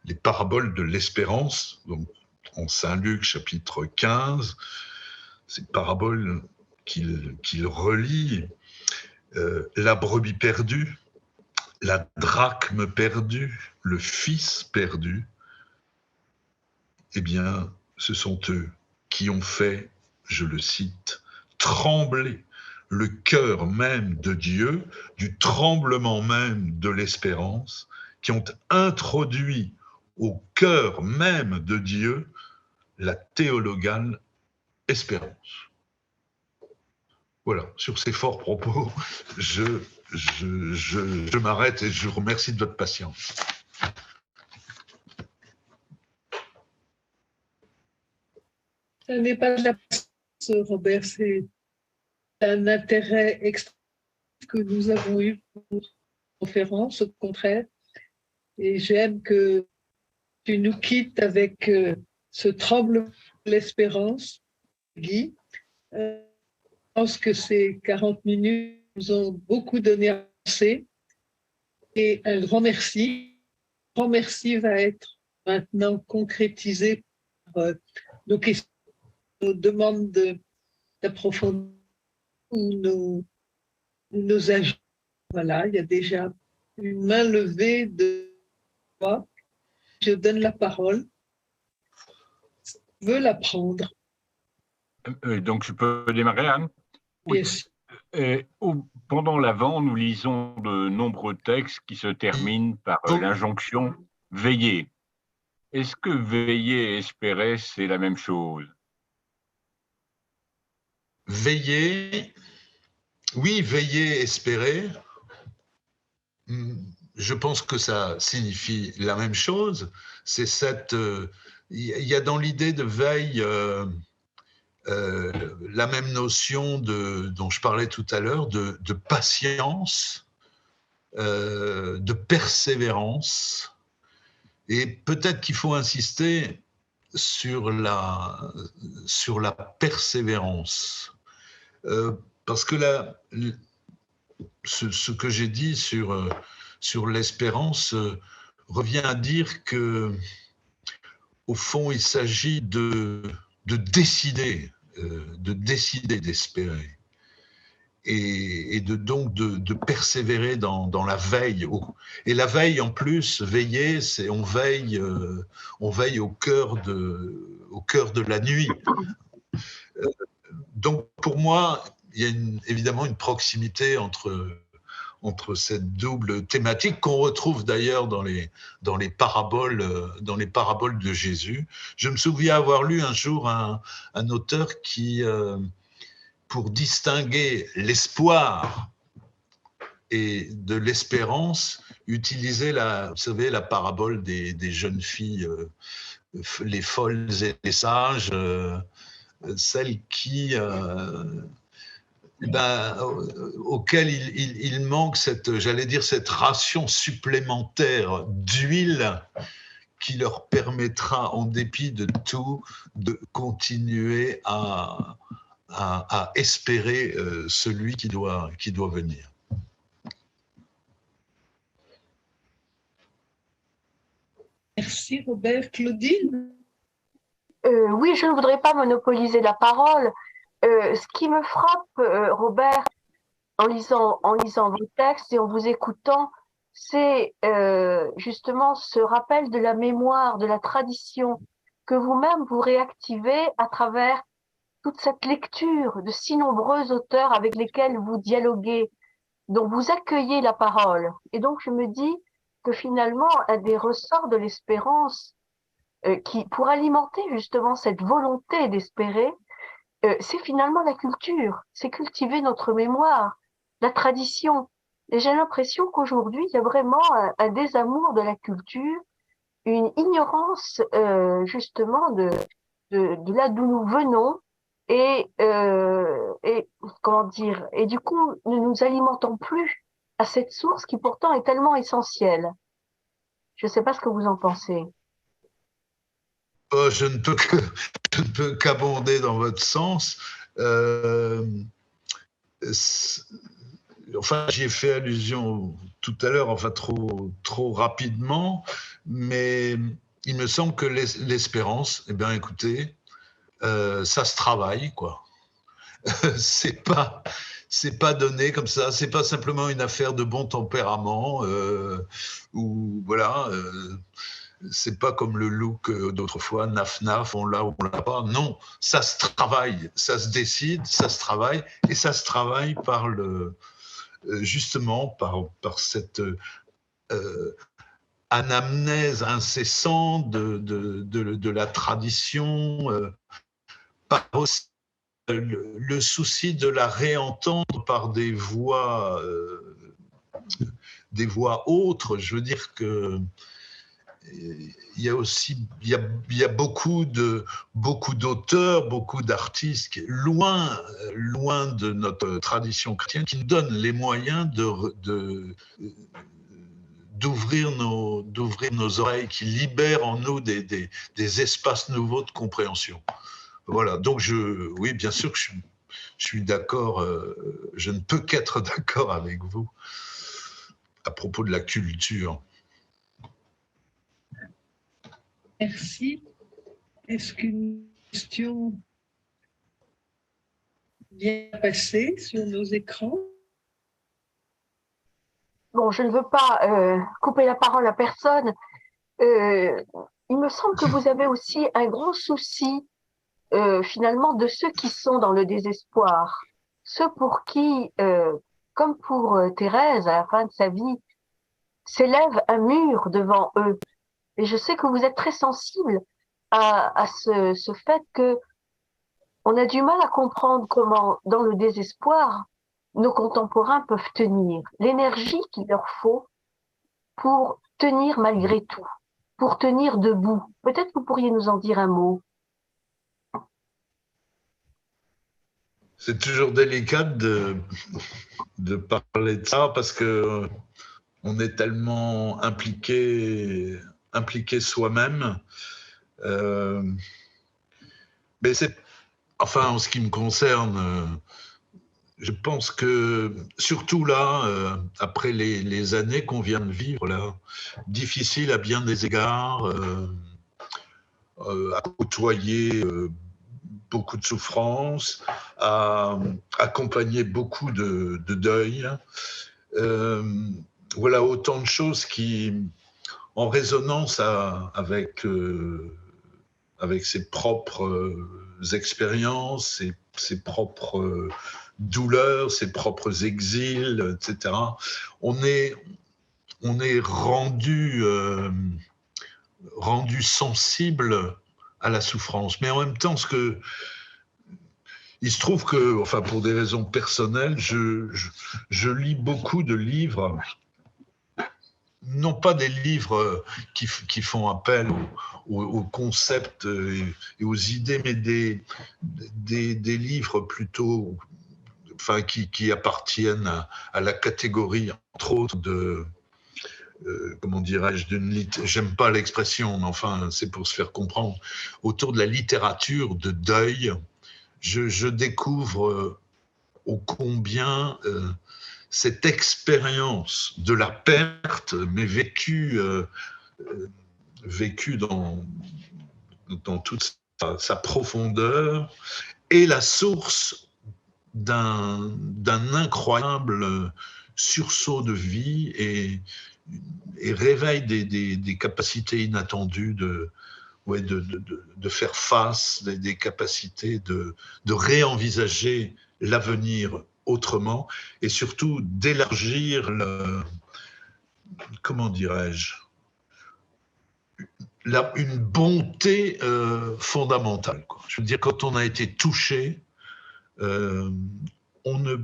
les paraboles de l'espérance, donc en Saint-Luc chapitre 15, ces paraboles qu'il relie, la brebis perdue, la drachme perdue, le fils perdu, eh bien, ce sont eux qui ont fait, je le cite, trembler le cœur même de Dieu, du tremblement même de l'espérance, qui ont introduit au cœur même de Dieu la théologale espérance. Voilà, sur ces forts propos, je m'arrête et je vous remercie de votre patience.
Ce n'est pas de la patience, Robert, c'est un intérêt extrême que nous avons eu pour la conférence, au contraire. Et j'aime que tu nous quittes avec ce tremblement de l'espérance, Guy. Je pense que ces 40 minutes nous ont beaucoup donné à penser. Et un grand merci. Un grand merci va être maintenant concrétisé par nos questions, nos demandes d'approfondissement ou nos ajouts. Voilà, il y a déjà une main levée de toi. je donne la parole, veut la prendre.
Donc, je peux démarrer, Anne?
Oui.
Yes. Pendant l'Avent, nous lisons de nombreux textes qui se terminent par l'injonction « veiller ». Est-ce que veiller et espérer, c'est la même chose?
Veiller, oui, veiller, espérer, je pense que ça signifie la même chose. C'est cette, il y a dans l'idée de veille la même notion dont je parlais tout à l'heure, de patience, de persévérance. Et peut-être qu'il faut insister sur la persévérance. Parce que là, ce que j'ai dit sur l'espérance revient à dire que, au fond, il s'agit de décider d'espérer. Et donc de persévérer dans la veille. Et la veille, en plus, veiller, c'est on veille au cœur de la nuit. Donc pour moi, il y a évidemment une proximité entre cette double thématique qu'on retrouve d'ailleurs dans les paraboles de Jésus. Je me souviens avoir lu un jour un auteur qui pour distinguer l'espoir et de l'espérance, utilisait vous savez, la parabole des jeunes filles, les folles et les sages, celles qui, auxquelles il manque j'allais dire, cette ration supplémentaire d'huile qui leur permettra, en dépit de tout, de continuer à espérer celui qui doit venir.
Merci Robert. Claudine?
Oui, je ne voudrais pas monopoliser la parole. Ce qui me frappe, Robert, en lisant vos textes et en vous écoutant, c'est justement ce rappel de la mémoire, de la tradition que vous-même vous réactivez à travers toute cette lecture de si nombreux auteurs avec lesquels vous dialoguez, dont vous accueillez la parole. Et donc, je me dis que finalement, un des ressorts de l'espérance, pour alimenter justement cette volonté d'espérer, c'est finalement la culture, c'est cultiver notre mémoire, la tradition. Et j'ai l'impression qu'aujourd'hui, il y a vraiment un désamour de la culture, une ignorance justement de là d'où nous venons, et comment dire, et du coup, ne nous alimentons plus à cette source qui pourtant est tellement essentielle. Je ne sais pas ce que vous en pensez.
Je ne peux qu'abonder dans votre sens. Enfin, j'y ai fait allusion tout à l'heure, enfin trop rapidement, mais il me semble que l'espérance, eh bien, écoutez, ça se travaille, quoi. C'est pas donné comme ça, c'est pas simplement une affaire de bon tempérament, ou voilà. C'est pas comme le look d'autrefois, naf, on l'a ou on l'a pas. Non, ça se travaille, ça se décide, ça se travaille, et ça se travaille par justement par cette anamnèse incessante de la tradition, par aussi le souci de la réentendre par des voix autres. Je veux dire que il y a beaucoup d'auteurs, beaucoup d'artistes loin de notre tradition chrétienne qui nous donnent les moyens d'ouvrir nos oreilles, qui libèrent en nous des espaces nouveaux de compréhension. Voilà, donc oui, bien sûr que je suis d'accord, je ne peux qu'être d'accord avec vous à propos de la culture.
Merci. Est-ce qu'une question vient passer sur nos écrans?
Bon, je ne veux pas couper la parole à personne. il me semble que vous avez aussi un grand souci finalement de ceux qui sont dans le désespoir, ceux pour qui, comme pour Thérèse à la fin de sa vie, s'élève un mur devant eux. Et je sais que vous êtes très sensible à ce fait que on a du mal à comprendre comment, dans le désespoir, nos contemporains peuvent tenir, l'énergie qu'il leur faut pour tenir malgré tout, pour tenir debout. Peut-être que vous pourriez nous en dire un mot.
C'est toujours délicat de parler de ça parce que on est tellement impliqué soi-même. Mais c'est, enfin, en ce qui me concerne, je pense que surtout là, après les années qu'on vient de vivre là, difficile à bien des égards, à côtoyer beaucoup de souffrances, à accompagner beaucoup de deuil. Voilà autant de choses qui, en résonance avec ses propres expériences, ses propres douleurs, ses propres exils, etc. On est rendu sensible à la souffrance. Mais en même temps, il se trouve que, enfin, pour des raisons personnelles, je lis beaucoup de livres, non pas des livres qui font appel aux concepts et aux idées, mais des livres plutôt, enfin, qui appartiennent à la catégorie, entre autres, de comment dirais-je, j'aime pas l'expression, mais enfin, c'est pour se faire comprendre, autour de la littérature de deuil. Je découvre ô combien cette expérience de la perte, mais vécue dans toute sa profondeur, est la source d'un incroyable sursaut de vie et réveille des capacités inattendues de faire face, des capacités de réenvisager l'avenir autrement et surtout d'élargir comment dirais-je, une bonté fondamentale, quoi. Je veux dire, quand on a été touché, on ne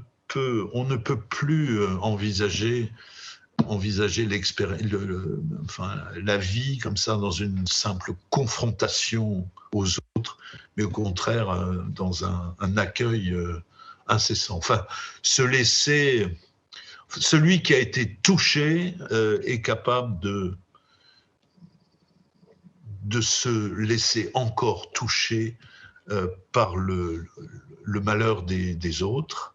peut plus envisager la vie comme ça dans une simple confrontation aux autres, mais au contraire dans un accueil incessant. Enfin, celui qui a été touché est capable de se laisser encore toucher par le malheur des autres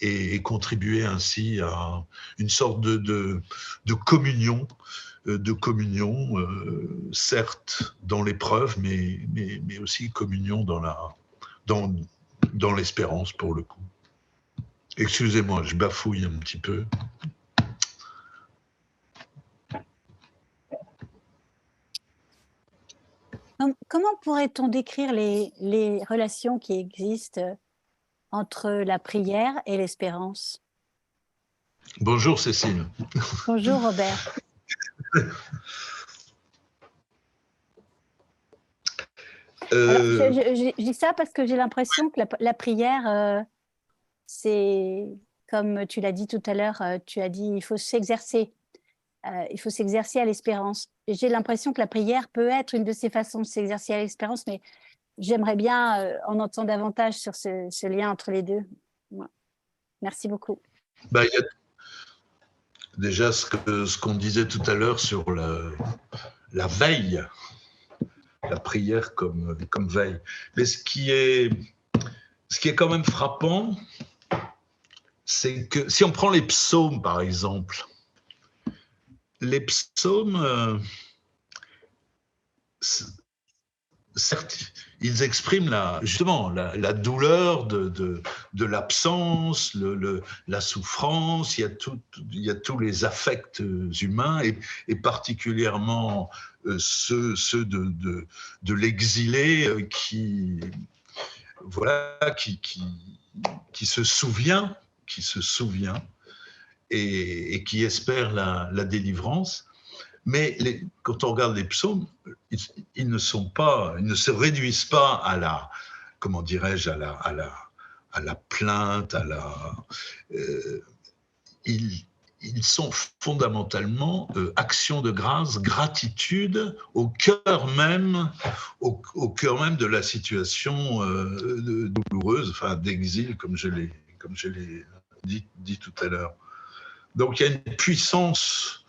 et contribuer ainsi à une sorte de communion, certes dans l'épreuve, mais aussi communion dans l'espérance pour le coup. Excusez-moi, je bafouille un petit peu.
Comment pourrait-on décrire les relations qui existent entre la prière et l'espérance?
Bonjour Cécile.
Bonjour Robert. Alors, je dis ça parce que j'ai l'impression que la prière, c'est, comme tu l'as dit tout à l'heure, tu as dit il faut s'exercer. Il faut s'exercer à l'espérance. J'ai l'impression que la prière peut être une de ces façons de s'exercer à l'espérance, mais j'aimerais bien en entendre davantage sur ce lien entre les deux. Ouais. Merci beaucoup.
Il y a déjà ce qu'on disait tout à l'heure sur la veille, la prière comme veille. Mais ce qui est quand même frappant, c'est que si on prend les psaumes, par exemple, les psaumes, certes, ils expriment justement la douleur de de l'absence, la souffrance, il y a tous les affects humains et particulièrement ceux de l'exilé qui se souvient, et qui espère la délivrance. Mais quand on regarde les psaumes, ils ne se réduisent pas à la, comment dirais-je, à la plainte, ils sont fondamentalement action de grâce, gratitude au cœur même de la situation douloureuse, enfin d'exil, comme je l'ai dit tout à l'heure. Donc il y a une puissance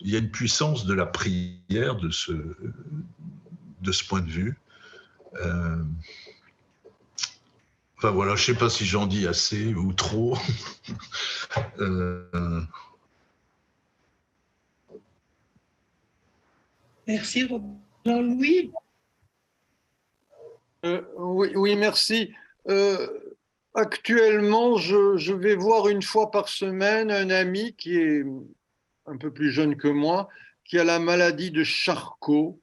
de la prière de ce point de vue. Enfin voilà, je ne sais pas si j'en dis assez ou trop.
Merci, Jean-Louis.
Oui, merci. Actuellement, je vais voir une fois par semaine un ami qui est un peu plus jeune que moi, qui a la maladie de Charcot.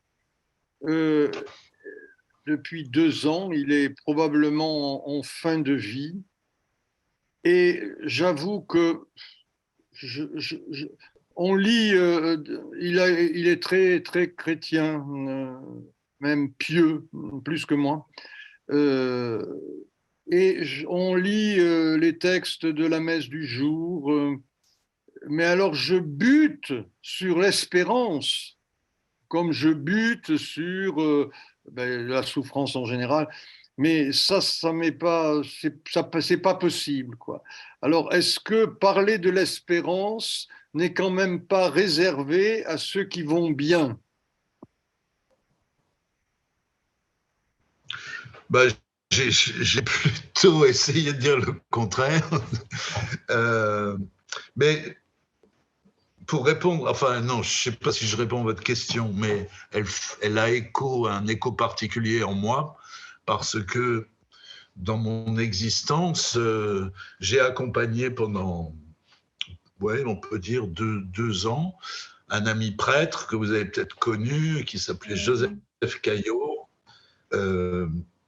Depuis 2 ans, il est probablement en fin de vie. Et j'avoue que on lit, il est très, très chrétien, même pieux, plus que moi. Et on lit les textes de la messe du jour, mais alors je bute sur l'espérance, comme je bute sur la souffrance en général. Mais ça m'est pas, c'est pas possible, quoi. Alors, est-ce que parler de l'espérance n'est quand même pas réservé à ceux qui vont bien?
J'ai plutôt essayé de dire le contraire. Mais pour répondre, enfin non, je ne sais pas si je réponds à votre question, mais elle a un écho particulier en moi, parce que dans mon existence, j'ai accompagné pendant, on peut dire 2 ans, un ami prêtre que vous avez peut-être connu, qui s'appelait Joseph Caillot,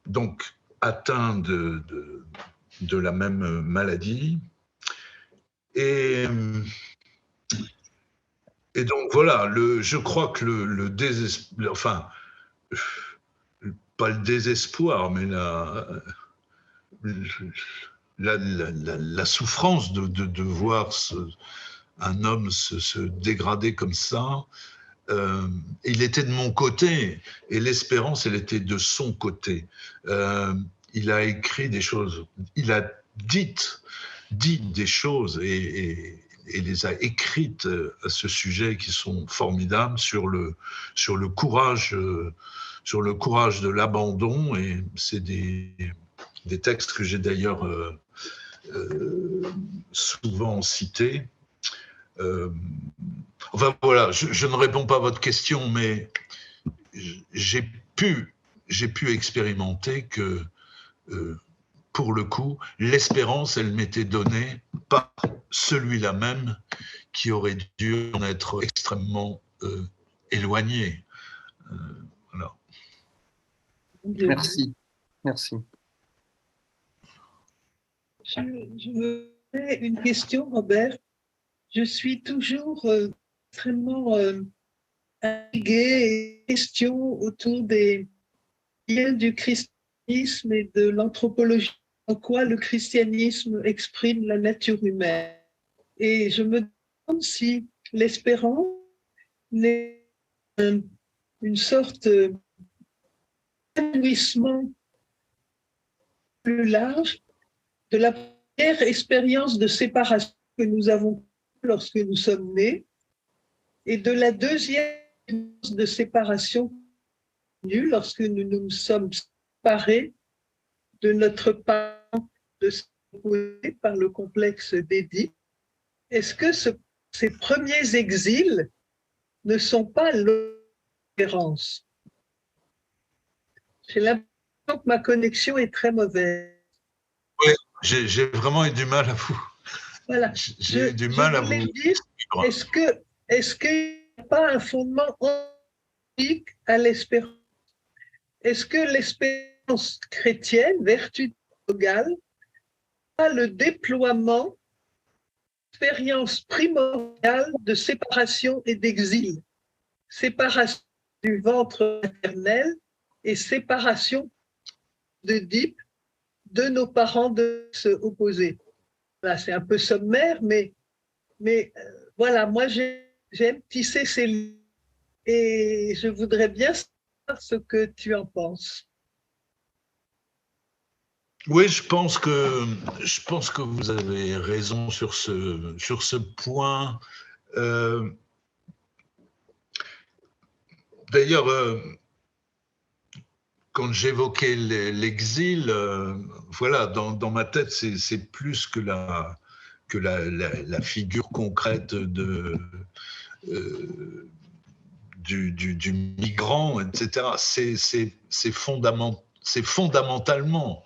donc atteint de la même maladie. Et donc voilà, je crois que le désespoir, enfin, pas le désespoir, mais la souffrance de voir un homme se dégrader comme ça, il était de mon côté, et l'espérance, elle était de son côté. Il a écrit des choses, il a dit des choses et les a écrites à ce sujet qui sont formidables sur le courage de l'abandon, et c'est des textes que j'ai d'ailleurs souvent cités. Enfin voilà, je ne réponds pas à votre question, mais j'ai pu expérimenter que pour le coup, l'espérance, elle m'était donnée par celui-là même qui aurait dû en être extrêmement éloigné. Voilà.
Merci. Merci.
Je me fais une question, Robert. Je suis toujours extrêmement intriguée et question autour des liens du christianisme et de l'anthropologie, en quoi le christianisme exprime la nature humaine. Et je me demande si l'espérance n'est une sorte d'épanouissement plus large de la première expérience de séparation que nous avons lorsque nous sommes nés et de la deuxième expérience de séparation lorsque nous nous sommes séparés de notre parent par le complexe d'Édipe. Est-ce que ces premiers exils ne sont pas l'espérance? J'ai l'impression que ma connexion est très mauvaise.
Oui, J'ai vraiment eu du mal à vous.
Voilà.
J'ai eu du mal à vous.
Dire, est-ce qu'il n'y a pas un fondement antique à l'espérance? Est-ce que l'espérance chrétienne, vertu théologale, a le déploiement d'expérience primordiale de séparation et d'exil? Séparation du ventre maternel et séparation d'Oedipe de nos parents de se opposer. Voilà, c'est un peu sommaire, mais voilà, moi j'aime tisser ces liens et je voudrais bien savoir ce que tu en penses.
Oui, je pense que vous avez raison sur ce point. D'ailleurs, quand j'évoquais l'exil, voilà, dans ma tête, c'est plus que la figure concrète du migrant, etc. C'est fondamentalement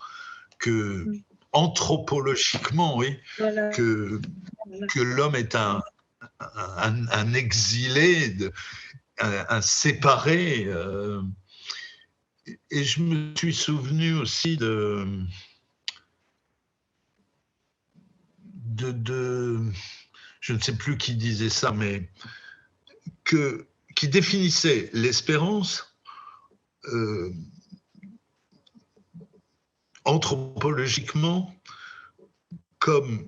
que, anthropologiquement, oui, voilà. que l'homme est un exilé, un séparé. Et je me suis souvenu aussi de je ne sais plus qui disait ça, mais qui définissait l'espérance anthropologiquement comme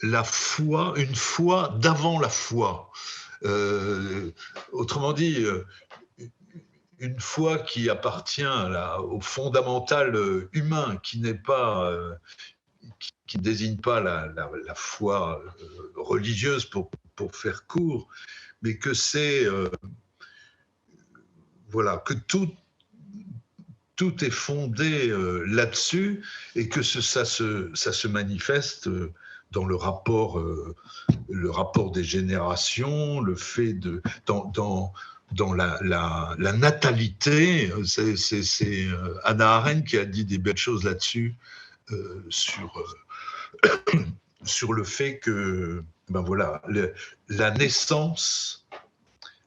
la foi, une foi d'avant la foi. Autrement dit, une foi qui appartient au fondamental humain, qui n'est pas, qui ne désigne pas la foi religieuse pour faire court, mais que c'est voilà, que tout est fondé là-dessus et que ça se manifeste dans le rapport des générations, le fait dans la natalité. C'est Hannah Arendt qui a dit des belles choses là-dessus, sur le fait que ben voilà, la naissance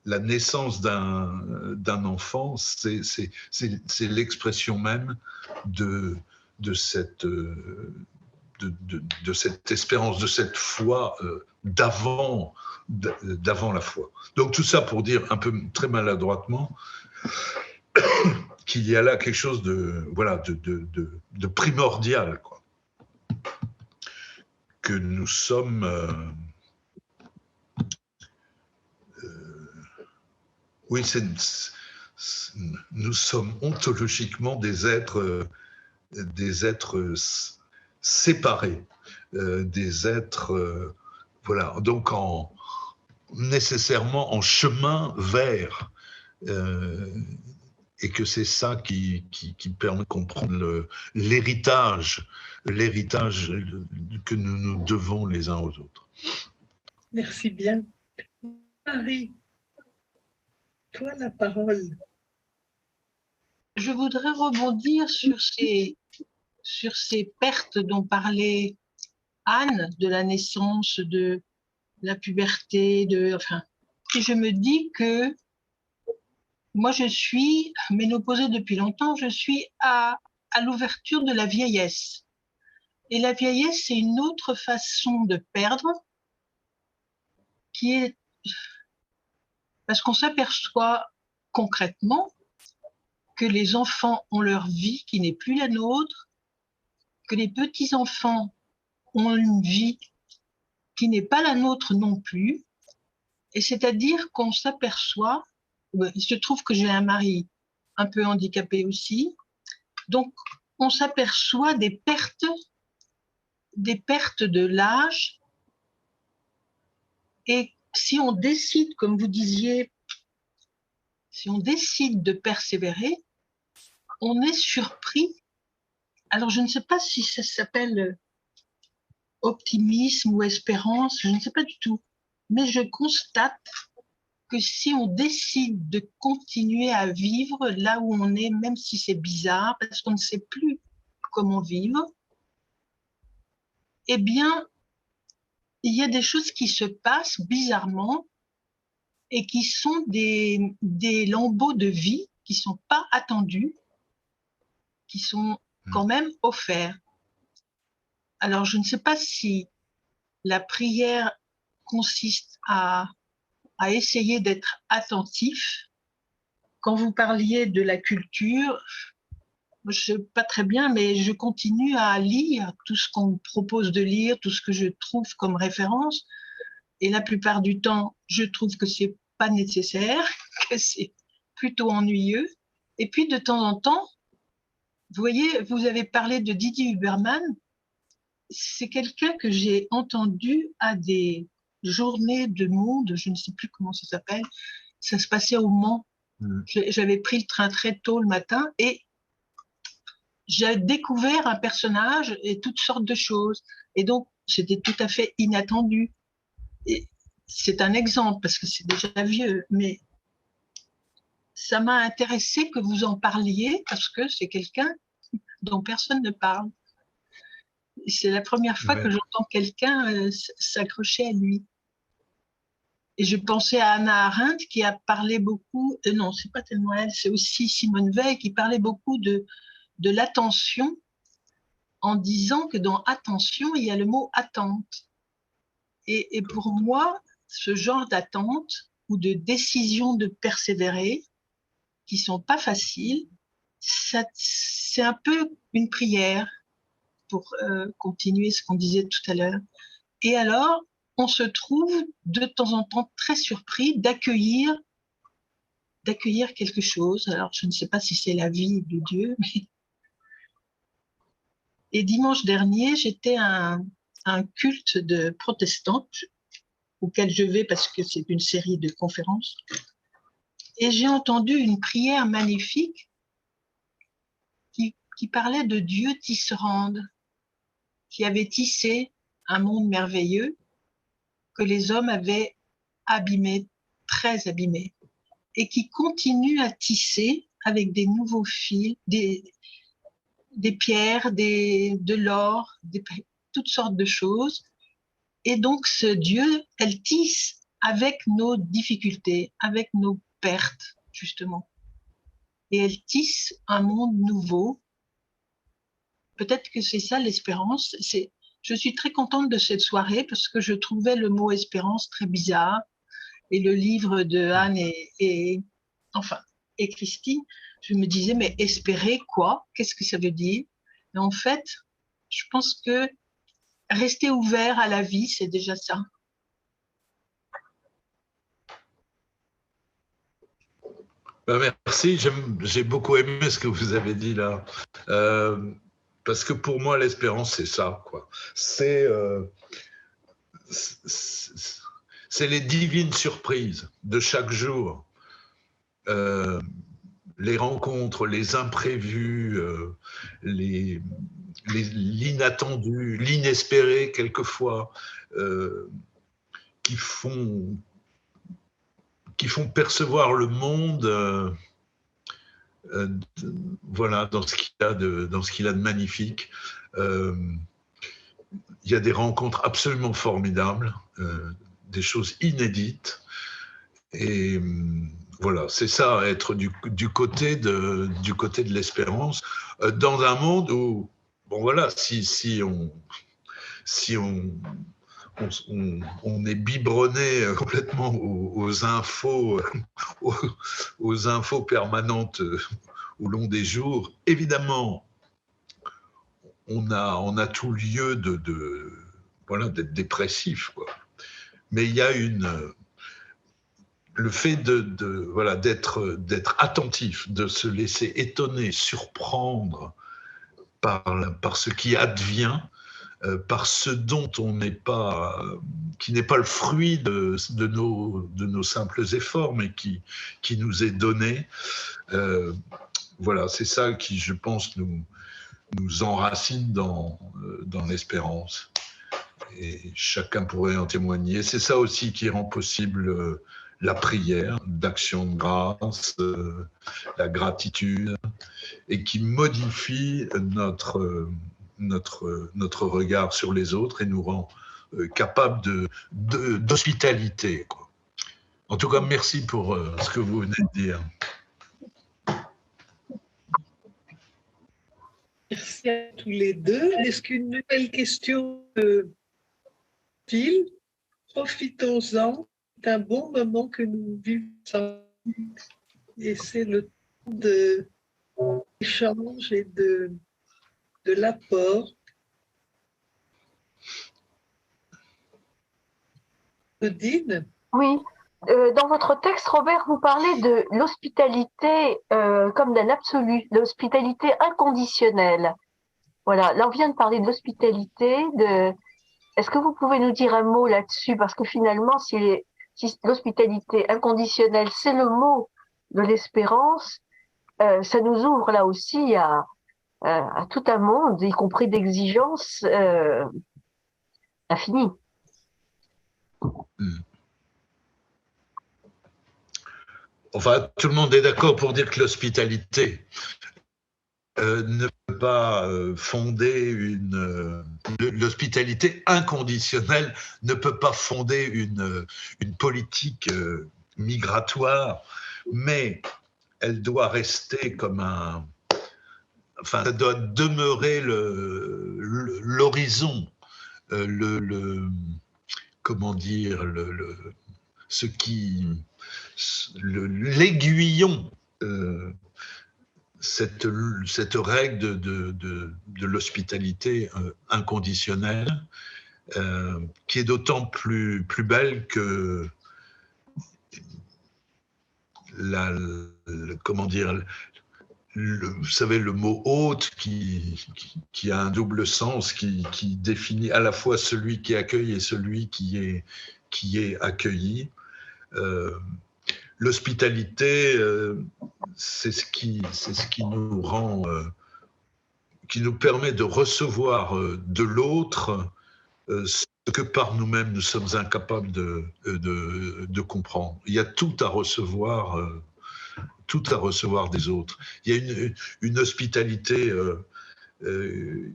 d'un enfant, c'est l'expression même de cette espérance, de cette foi d'avant la foi. Donc tout ça pour dire un peu très maladroitement qu'il y a là quelque chose de primordial, quoi. Que nous sommes oui, nous sommes ontologiquement des êtres séparés, des êtres voilà, donc nécessairement en chemin vers, et que c'est ça qui permet de comprendre l'héritage que nous devons les uns aux autres.
Merci bien. Marie, toi la parole.
Je voudrais rebondir sur ces pertes dont parlait Anne, de la naissance, de la puberté, et je me dis que moi je suis ménopausée depuis longtemps, je suis à l'ouverture de la vieillesse. Et la vieillesse, c'est une autre façon de perdre, qui est parce qu'on s'aperçoit concrètement que les enfants ont leur vie qui n'est plus la nôtre, que les petits-enfants ont une vie qui n'est pas la nôtre non plus. Et c'est-à-dire qu'on s'aperçoit, il se trouve que j'ai un mari un peu handicapé aussi, donc on s'aperçoit des pertes de l'âge. Et si on décide, comme vous disiez, si on décide de persévérer, on est surpris. Alors, je ne sais pas si ça s'appelle optimisme ou espérance, je ne sais pas du tout. Mais je constate que si on décide de continuer à vivre là où on est, même si c'est bizarre, parce qu'on ne sait plus comment vivre, eh bien, il y a des choses qui se passent bizarrement et qui sont des lambeaux de vie qui sont pas attendus, qui sont quand même offerts. Alors, je ne sais pas si la prière consiste à essayer d'être attentif. Quand vous parliez de la culture, je ne sais pas très bien, mais je continue à lire tout ce qu'on me propose de lire, tout ce que je trouve comme référence. Et la plupart du temps, je trouve que c'est pas nécessaire, que c'est plutôt ennuyeux. Et puis, de temps en temps, vous voyez, vous avez parlé de Didier Huberman. C'est quelqu'un que j'ai entendu à des journées de monde, je ne sais plus comment ça s'appelle. Ça se passait au Mans. J'avais pris le train très tôt le matin et j'ai découvert un personnage et toutes sortes de choses. Et donc, c'était tout à fait inattendu. Et c'est un exemple parce que c'est déjà vieux, mais ça m'a intéressé que vous en parliez parce que c'est quelqu'un dont personne ne parle. C'est la première fois que j'entends quelqu'un s'accrocher à lui. Et je pensais à Hannah Arendt qui a parlé beaucoup, non, c'est pas tellement elle, c'est aussi Simone Veil qui parlait beaucoup de l'attention en disant que dans attention, il y a le mot attente. Et pour moi, ce genre d'attente ou de décision de persévérer, qui sont pas faciles, c'est un peu une prière pour continuer ce qu'on disait tout à l'heure. Et alors, on se trouve de temps en temps très surpris d'accueillir quelque chose. Alors, je ne sais pas si c'est la vie de Dieu, mais... Et dimanche dernier, j'étais à un culte de protestants auquel je vais parce que c'est une série de conférences. Et j'ai entendu une prière magnifique qui parlait de Dieu tisserande, qui avait tissé un monde merveilleux que les hommes avaient abîmé, très abîmé, et qui continue à tisser avec des nouveaux fils, des pierres, de l'or, toutes sortes de choses. Et donc, ce Dieu, elle tisse avec nos difficultés, avec nos pertes, justement. Et elle tisse un monde nouveau. Peut-être que c'est ça l'espérance. Je suis très contente de cette soirée parce que je trouvais le mot espérance très bizarre. Et le livre de Anne et Christine, je me disais, mais espérer quoi? Qu'est-ce que ça veut dire? Et en fait, je pense que rester ouvert à la vie, c'est déjà ça.
Merci, j'ai beaucoup aimé ce que vous avez dit là. Parce que pour moi, l'espérance, c'est ça, quoi. C'est les divines surprises de chaque jour. Les rencontres, les imprévus, l'inattendu, l'inespéré quelquefois, qui font percevoir le monde voilà, dans ce qu'il a de magnifique. Il y a des rencontres absolument formidables, des choses inédites. Et voilà, c'est ça, être du côté de l'espérance, dans un monde où, bon voilà, si on est biberonné complètement aux infos permanentes au long des jours. Évidemment, on a tout lieu d'être dépressif, quoi. Mais il y a le fait d'être attentif, de se laisser étonner, surprendre par ce qui advient, par ce dont qui n'est pas le fruit de nos simples efforts, mais qui nous est donné. Voilà, c'est ça qui, je pense, nous enracine dans l'espérance. Et chacun pourrait en témoigner. C'est ça aussi qui rend possible la prière, d'action de grâce, la gratitude, et qui modifie notre regard sur les autres et nous rend capables d'hospitalité, quoi. En tout cas, merci pour ce que vous venez de dire.
Merci à tous les deux. Est-ce qu'une nouvelle question, Phil? Profitons-en. C'est un bon moment que nous vivons et c'est le temps d'échange et de l'apport. Odile?
Oui. Dans votre texte, Robert, vous parlez de l'hospitalité comme d'un absolu, l'hospitalité inconditionnelle. Voilà, là on vient de parler de l'hospitalité. Est-ce que vous pouvez nous dire un mot là-dessus? Parce que finalement, si l'hospitalité inconditionnelle, c'est le mot de l'espérance, ça nous ouvre là aussi à tout un monde, y compris d'exigences infinies.
Enfin, tout le monde est d'accord pour dire que l'hospitalité ne peut pas fonder l'hospitalité inconditionnelle ne peut pas fonder une politique migratoire, mais elle doit rester comme enfin, ça doit demeurer l'horizon, comment dire, l'aiguillon, cette règle de l'hospitalité inconditionnelle, qui est d'autant plus belle que comment dire, vous savez, le mot hôte qui a un double sens, qui définit à la fois celui qui accueille et celui qui est accueilli. L'hospitalité, c'est ce qui nous rend, qui nous permet de recevoir de l'autre ce que par nous-mêmes nous sommes incapables de comprendre. Il y a tout à recevoir des autres. Il y a une hospitalité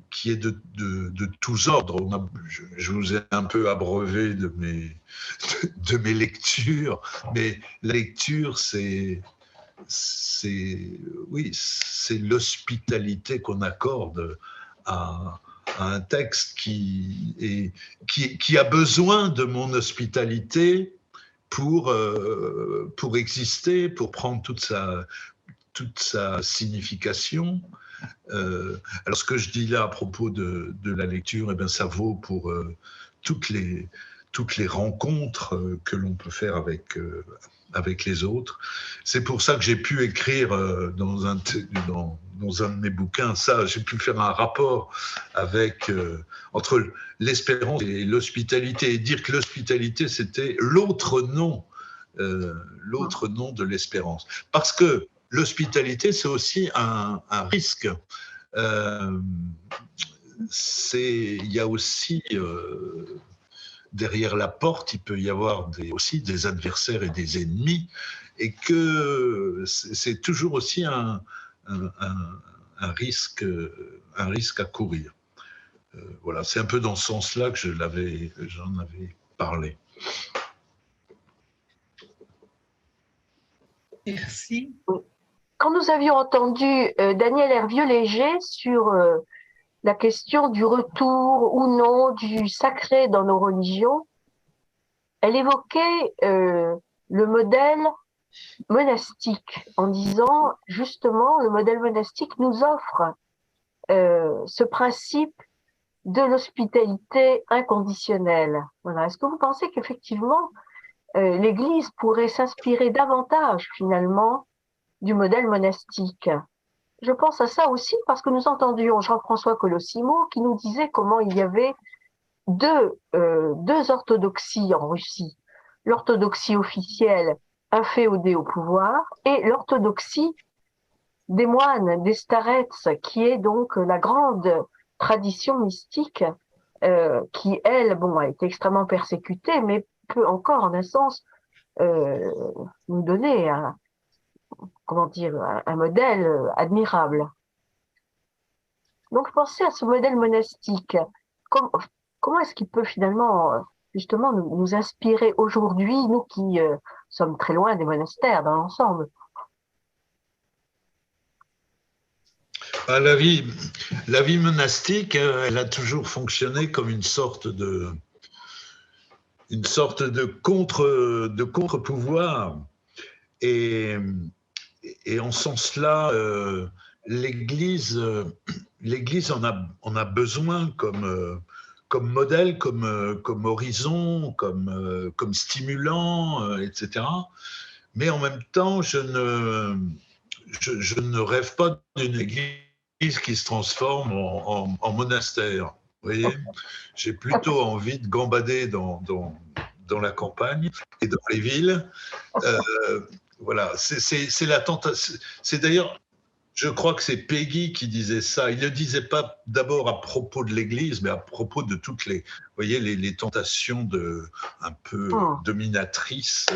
qui est de tous ordres. Je vous ai un peu abreuvé de mes lectures, mais la lecture, c'est l'hospitalité qu'on accorde à un texte qui a besoin de mon hospitalité pour exister, pour prendre toute sa signification. Alors, ce que je dis là à propos de la lecture, eh bien, ça vaut pour toutes les rencontres que l'on peut faire avec les autres. C'est pour ça que j'ai pu écrire dans un de mes bouquins, j'ai pu faire un rapport entre l'espérance et l'hospitalité, et dire que l'hospitalité, c'était l'autre nom de l'espérance. Parce que l'hospitalité, c'est aussi un risque. Il y a aussi, derrière la porte, il peut y avoir aussi des adversaires et des ennemis, et que c'est toujours aussi un risque à courir. Voilà, c'est un peu dans ce sens-là que j'en avais parlé.
Merci.
Quand nous avions entendu Danielle Hervieux-Léger sur la question du retour ou non du sacré dans nos religions, elle évoquait le modèle monastique en disant justement le modèle monastique nous offre ce principe de l'hospitalité inconditionnelle. Voilà. Est-ce que vous pensez qu'effectivement l'Église pourrait s'inspirer davantage finalement du modèle monastique? Je pense à ça aussi parce que nous entendions Jean-François Colosimo qui nous disait comment il y avait deux orthodoxies en Russie. L'orthodoxie officielle inféodée au pouvoir et l'orthodoxie des moines, des starets, qui est donc la grande tradition mystique qui, elle, a été extrêmement persécutée, mais peut encore, en un sens, nous donner un modèle admirable. Donc, je pensais à ce modèle monastique. Comment est-ce qu'il peut finalement, justement, nous inspirer aujourd'hui, nous qui sommes très loin des monastères dans l'ensemble?
La vie monastique, elle a toujours fonctionné comme une sorte de contre-pouvoir. Et en ce sens-là, l'Église en a besoin comme modèle, comme horizon, comme stimulant, etc. Mais en même temps, je ne rêve pas d'une Église qui se transforme en monastère. Vous voyez, j'ai plutôt envie de gambader dans la campagne et dans les villes. Voilà, c'est la tentation. C'est d'ailleurs, je crois que c'est Peggy qui disait ça. Il ne le disait pas d'abord à propos de l'Église, mais à propos de toutes les, vous voyez, les tentations un peu dominatrices,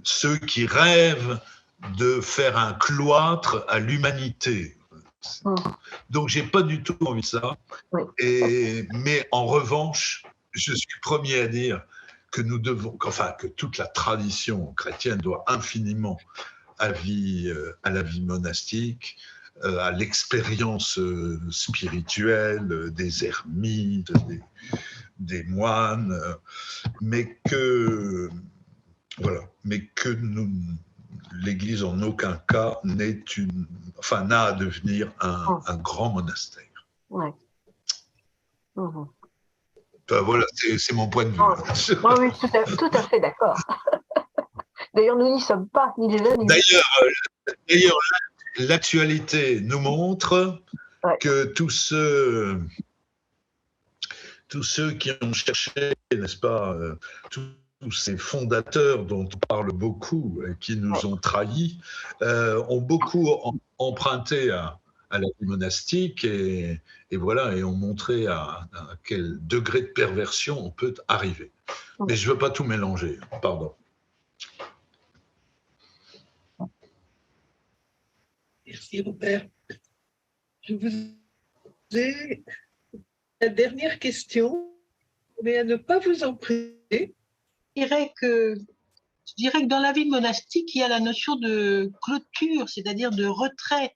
ceux qui rêvent de faire un cloître à l'humanité. Donc, j'ai pas du tout envie de ça.
Oui.
Mais en revanche, je suis premier à dire que que toute la tradition chrétienne doit infiniment à la vie monastique, à l'expérience spirituelle des ermites, des moines, mais que l'Église en aucun cas n'a à devenir un grand monastère.
Ouais.
Voilà, c'est mon point de vue.
Oui, tout à fait d'accord. D'ailleurs, nous n'y sommes pas, ni les uns ni les autres.
D'ailleurs, l'actualité nous montre que tous ceux qui ont cherché, n'est-ce pas, tous ces fondateurs dont on parle beaucoup et qui nous ont trahis, ont beaucoup emprunté à la vie monastique et voilà, et ont montré à quel degré de perversion on peut arriver. Mais je ne veux pas tout mélanger, pardon.
Merci Robert. Je vous ai la dernière question, mais à ne pas vous en priver.
Je dirais que dans la vie monastique, il y a la notion de clôture, c'est-à-dire de retrait.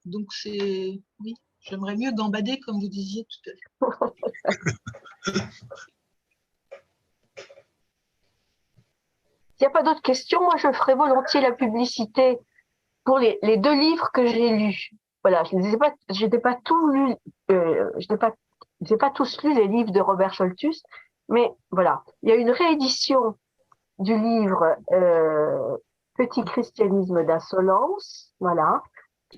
Donc oui, j'aimerais mieux gambader comme vous disiez tout à l'heure.
S'il n'y a pas d'autres questions, moi je ferai volontiers la publicité pour les 2 livres que j'ai lus. Voilà, je n'ai pas tous lu les livres de Robert Scholtus, mais voilà, il y a une réédition du livre Petit christianisme d'insolence, voilà,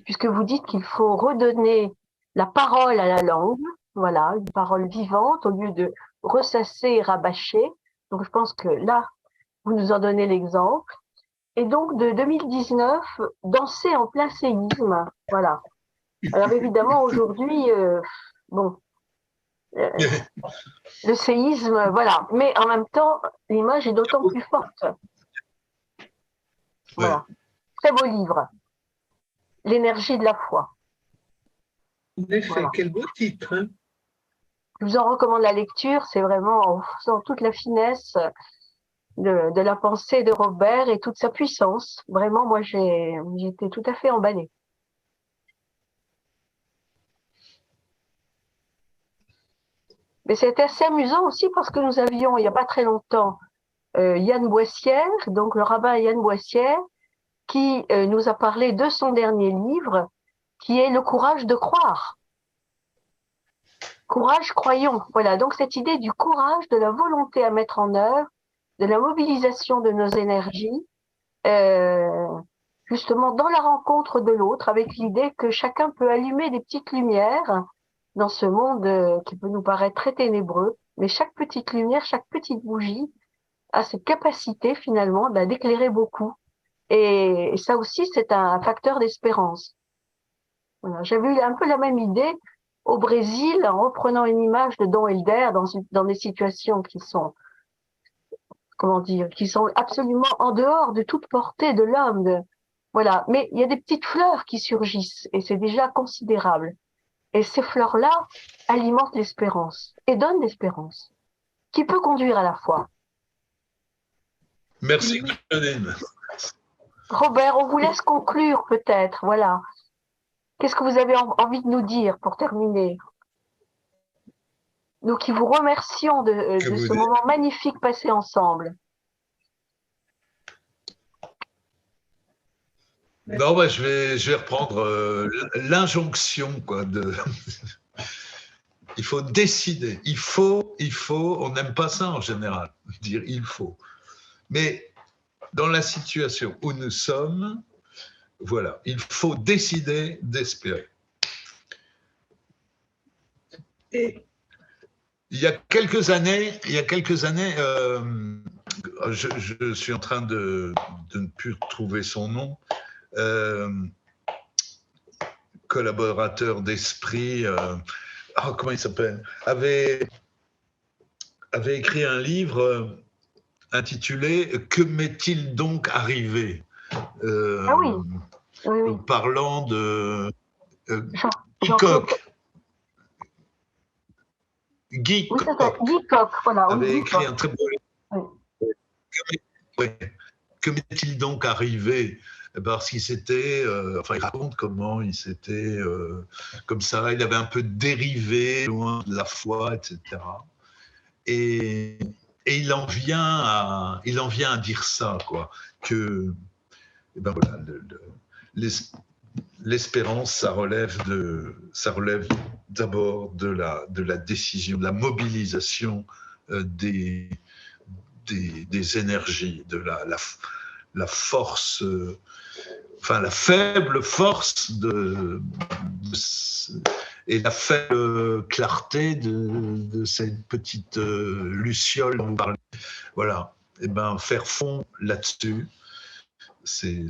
puisque vous dites qu'il faut redonner la parole à la langue, voilà, une parole vivante au lieu de ressasser et rabâcher. Donc je pense que là, vous nous en donnez l'exemple. Et donc de 2019, Danser en plein séisme, voilà. Alors évidemment aujourd'hui, le séisme, voilà. Mais en même temps, l'image est d'autant plus forte. Voilà. Très beau livre. L'énergie de la foi.
En effet, voilà. Quel beau titre. Hein.
Je vous en recommande la lecture. C'est vraiment en faisant toute la finesse de la pensée de Robert et toute sa puissance. Vraiment, moi, j'étais tout à fait emballée. Mais c'était assez amusant aussi parce que nous avions, il n'y a pas très longtemps, Yann Boissière, donc le rabbin Yann Boissière, qui nous a parlé de son dernier livre, qui est Le courage de croire. Courage, croyons. Voilà, donc cette idée du courage, de la volonté à mettre en œuvre, de la mobilisation de nos énergies, justement dans la rencontre de l'autre, avec l'idée que chacun peut allumer des petites lumières dans ce monde qui peut nous paraître très ténébreux, mais chaque petite lumière, chaque petite bougie a cette capacité finalement d'éclairer beaucoup. Et ça aussi, c'est un facteur d'espérance. Voilà. J'avais eu un peu la même idée au Brésil en reprenant une image de Dom Helder dans des situations qui sont, qui sont absolument en dehors de toute portée de l'homme, Voilà, mais il y a des petites fleurs qui surgissent et c'est déjà considérable. Et ces fleurs-là alimentent l'espérance et donnent l'espérance, qui peut conduire à la foi.
Merci, Claudine.
Robert, on vous laisse conclure peut-être, voilà. Qu'est-ce que vous avez envie de nous dire pour terminer? Nous qui vous remercions de ce moment magnifique passé ensemble.
Non, bah, je vais reprendre l'injonction, quoi. Il faut décider. Il faut. On n'aime pas ça en général, dire il faut. Mais dans la situation où nous sommes, voilà, il faut décider d'espérer. Et il y a quelques années, je suis en train de ne plus trouver son nom, collaborateur d'Esprit, comment il s'appelle, avait écrit un livre intitulé « Que m'est-il donc arrivé ?»
Ah oui. Oui.
Parlant de Guy Coq. Guy
Coq, voilà.
Avait écrit un très beau livre. Oui. Que m'est-il donc arrivé? Parce qu'il s'était, il raconte comment il s'était, comme ça, il avait un peu dérivé loin de la foi, etc. Et il en vient à dire ça, quoi, que, ben voilà, l'espérance, ça relève d'abord de la décision, de la mobilisation des énergies, de la force, la faible force et la faible clarté de cette petite luciole dont vous parlez. Voilà, et ben faire fond là-dessus, c'est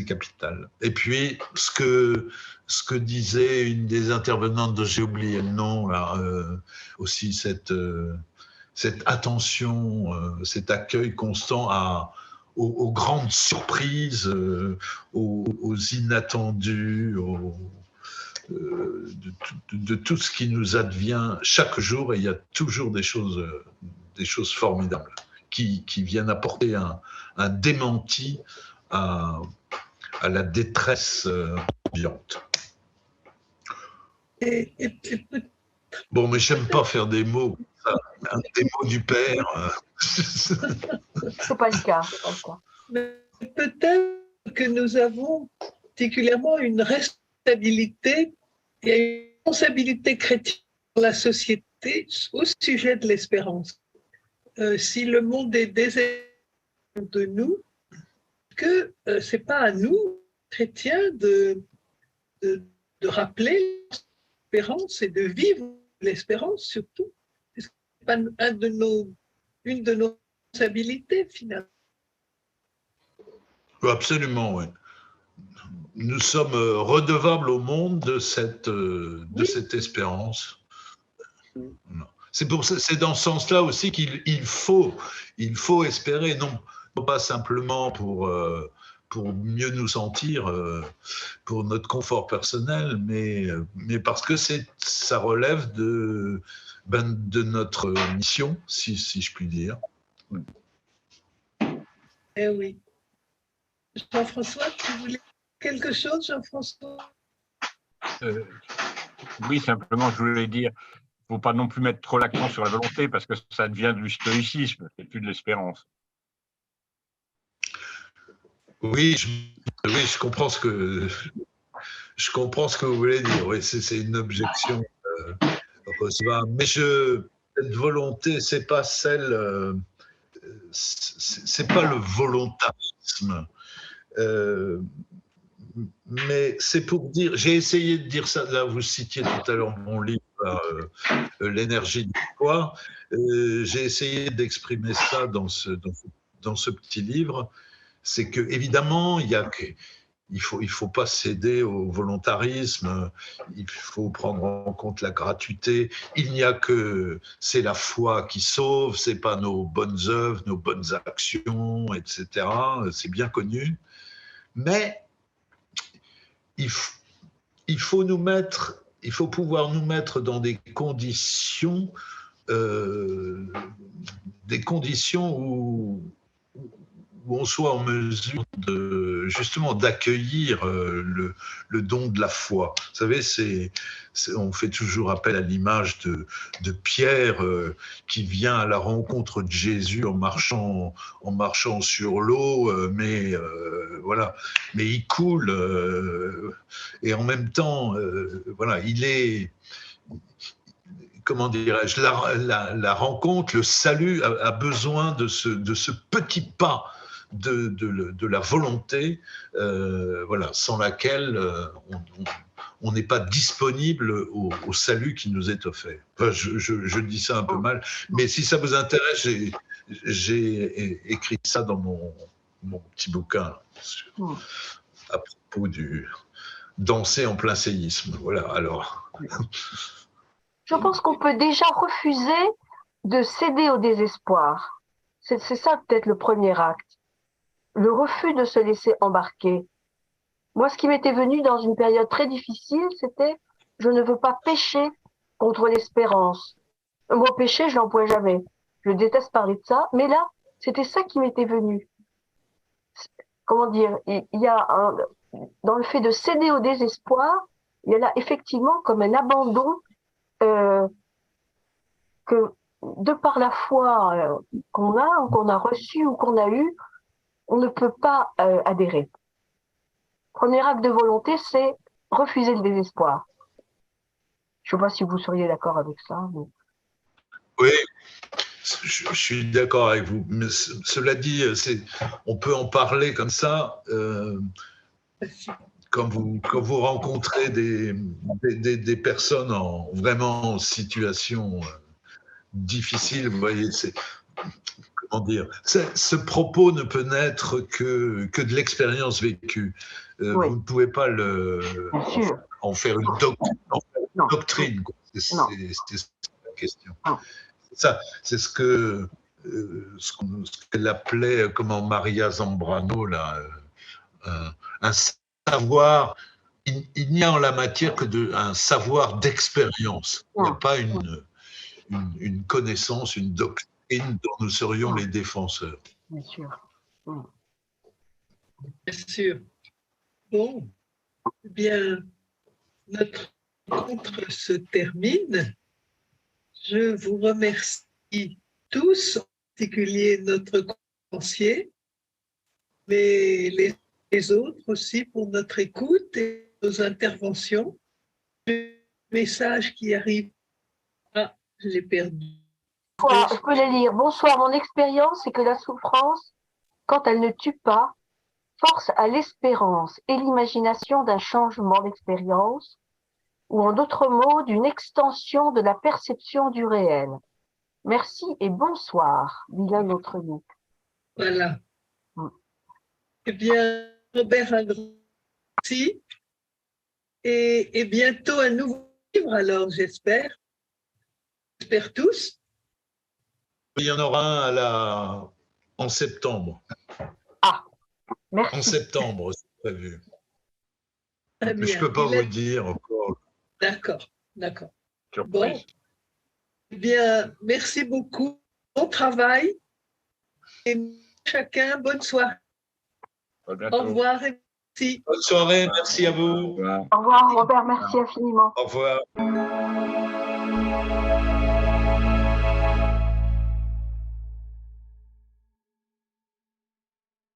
capital. Et puis, ce que disait une des intervenantes, j'ai oublié le nom, là, aussi cette attention, cet accueil constant aux grandes surprises, aux inattendus, de tout ce qui nous advient chaque jour, et il y a toujours des choses formidables qui viennent apporter un démenti à la détresse ambiante. Bon, mais j'aime pas faire des mots, des mots du père.
C'est pas le cas.
Peut-être que nous avons particulièrement une responsabilité, il y a une responsabilité chrétienne dans la société au sujet de l'espérance. Si le monde est désespéré de nous, que c'est pas à nous, chrétiens, de rappeler l'espérance et de vivre l'espérance surtout. C'est pas une de nos responsabilités finalement.
Absolument, oui. Nous sommes redevables au monde de cette espérance. C'est dans ce sens-là aussi qu'il faut espérer, non pas simplement pour mieux nous sentir, pour notre confort personnel, mais parce que ça relève de notre mission, si je puis dire.
Eh oui. Jean-François, tu voulais quelque chose, Jean-François?
Oui, simplement, je voulais dire, il ne faut pas non plus mettre trop l'accent sur la volonté, parce que ça devient du stoïcisme, c'est plus de l'espérance.
Oui, je comprends ce que vous voulez dire. Oui, c'est une objection recevable. Mais cette volonté, c'est pas celle, c'est pas le volontarisme. Mais c'est pour dire, j'ai essayé de dire ça, là vous citiez tout à l'heure mon livre, L'énergie du foi, j'ai essayé d'exprimer ça dans ce petit livre, c'est que évidemment il faut pas céder au volontarisme, il faut prendre en compte la gratuité, c'est la foi qui sauve, c'est pas nos bonnes œuvres, nos bonnes actions, etc., c'est bien connu. Mais il faut pouvoir nous mettre dans des conditions où on soit en mesure justement d'accueillir le don de la foi. Vous savez, on fait toujours appel à l'image de Pierre qui vient à la rencontre de Jésus en marchant sur l'eau, mais voilà, mais il coule et en même temps, voilà, il est, comment dirais-je, la rencontre, le salut a besoin de ce petit pas de la volonté, voilà, sans laquelle on n'est pas disponible au salut qui nous est offert. Enfin, je dis ça un peu mal, mais si ça vous intéresse, j'ai écrit ça dans mon petit bouquin à propos du danser en plein séisme. Voilà, alors.
Je pense qu'on peut déjà refuser de céder au désespoir. C'est ça peut-être le premier acte. Le refus de se laisser embarquer. Moi, ce qui m'était venu dans une période très difficile, c'était « je ne veux pas pécher contre l'espérance ». Le mot péché, je l'emploie jamais. Je déteste parler de ça, mais là, c'était ça qui m'était venu. Comment dire, il y a dans le fait de céder au désespoir, il y a là effectivement comme un abandon que de par la foi qu'on a reçue ou qu'on a eue, on ne peut pas adhérer. Premier acte de volonté, c'est refuser le désespoir. Je ne sais pas si vous seriez d'accord avec ça. Mais...
Oui, je suis d'accord avec vous. Mais cela dit, on peut en parler comme ça. Quand vous rencontrez des personnes vraiment en situation difficile, vous voyez, comment dire, ce propos ne peut naître que de l'expérience vécue.
Oui.
Vous ne pouvez pas en faire une doctrine. C'est la question. C'est ce qu'elle appelait, comment, Maria Zambrano, là, un savoir. Il n'y a en la matière que un savoir d'expérience. Il n'y a pas une connaissance, une doctrine dont nous serions les défenseurs.
Bien sûr.
Bien sûr. Bon, eh bien, notre rencontre se termine. Je vous remercie tous, en particulier notre conférencier, mais les autres aussi pour notre écoute et nos interventions. Le message qui arrive, je l'ai perdu.
Je peux les lire. Bonsoir, mon expérience c'est que la souffrance, quand elle ne tue pas, force à l'espérance et l'imagination d'un changement d'expérience, ou en d'autres mots, d'une extension de la perception du réel. Merci et bonsoir, dit l'un d'entre nous.
Voilà. Eh bien, Robert, un grand merci. Et bientôt un nouveau livre, alors, j'espère. J'espère tous.
Il y en aura un en septembre.
Ah, merci.
En septembre, c'est prévu.
Très
Mais
bien.
je ne peux pas vous le dire encore.
D'accord.
Surprise.
Bon. Eh bien, merci beaucoup. Bon travail. Et chacun, bonne soirée.
À bientôt.
Au revoir et merci.
Bonne soirée, merci à vous.
Au revoir.
Au revoir, Robert, merci infiniment.
Au revoir.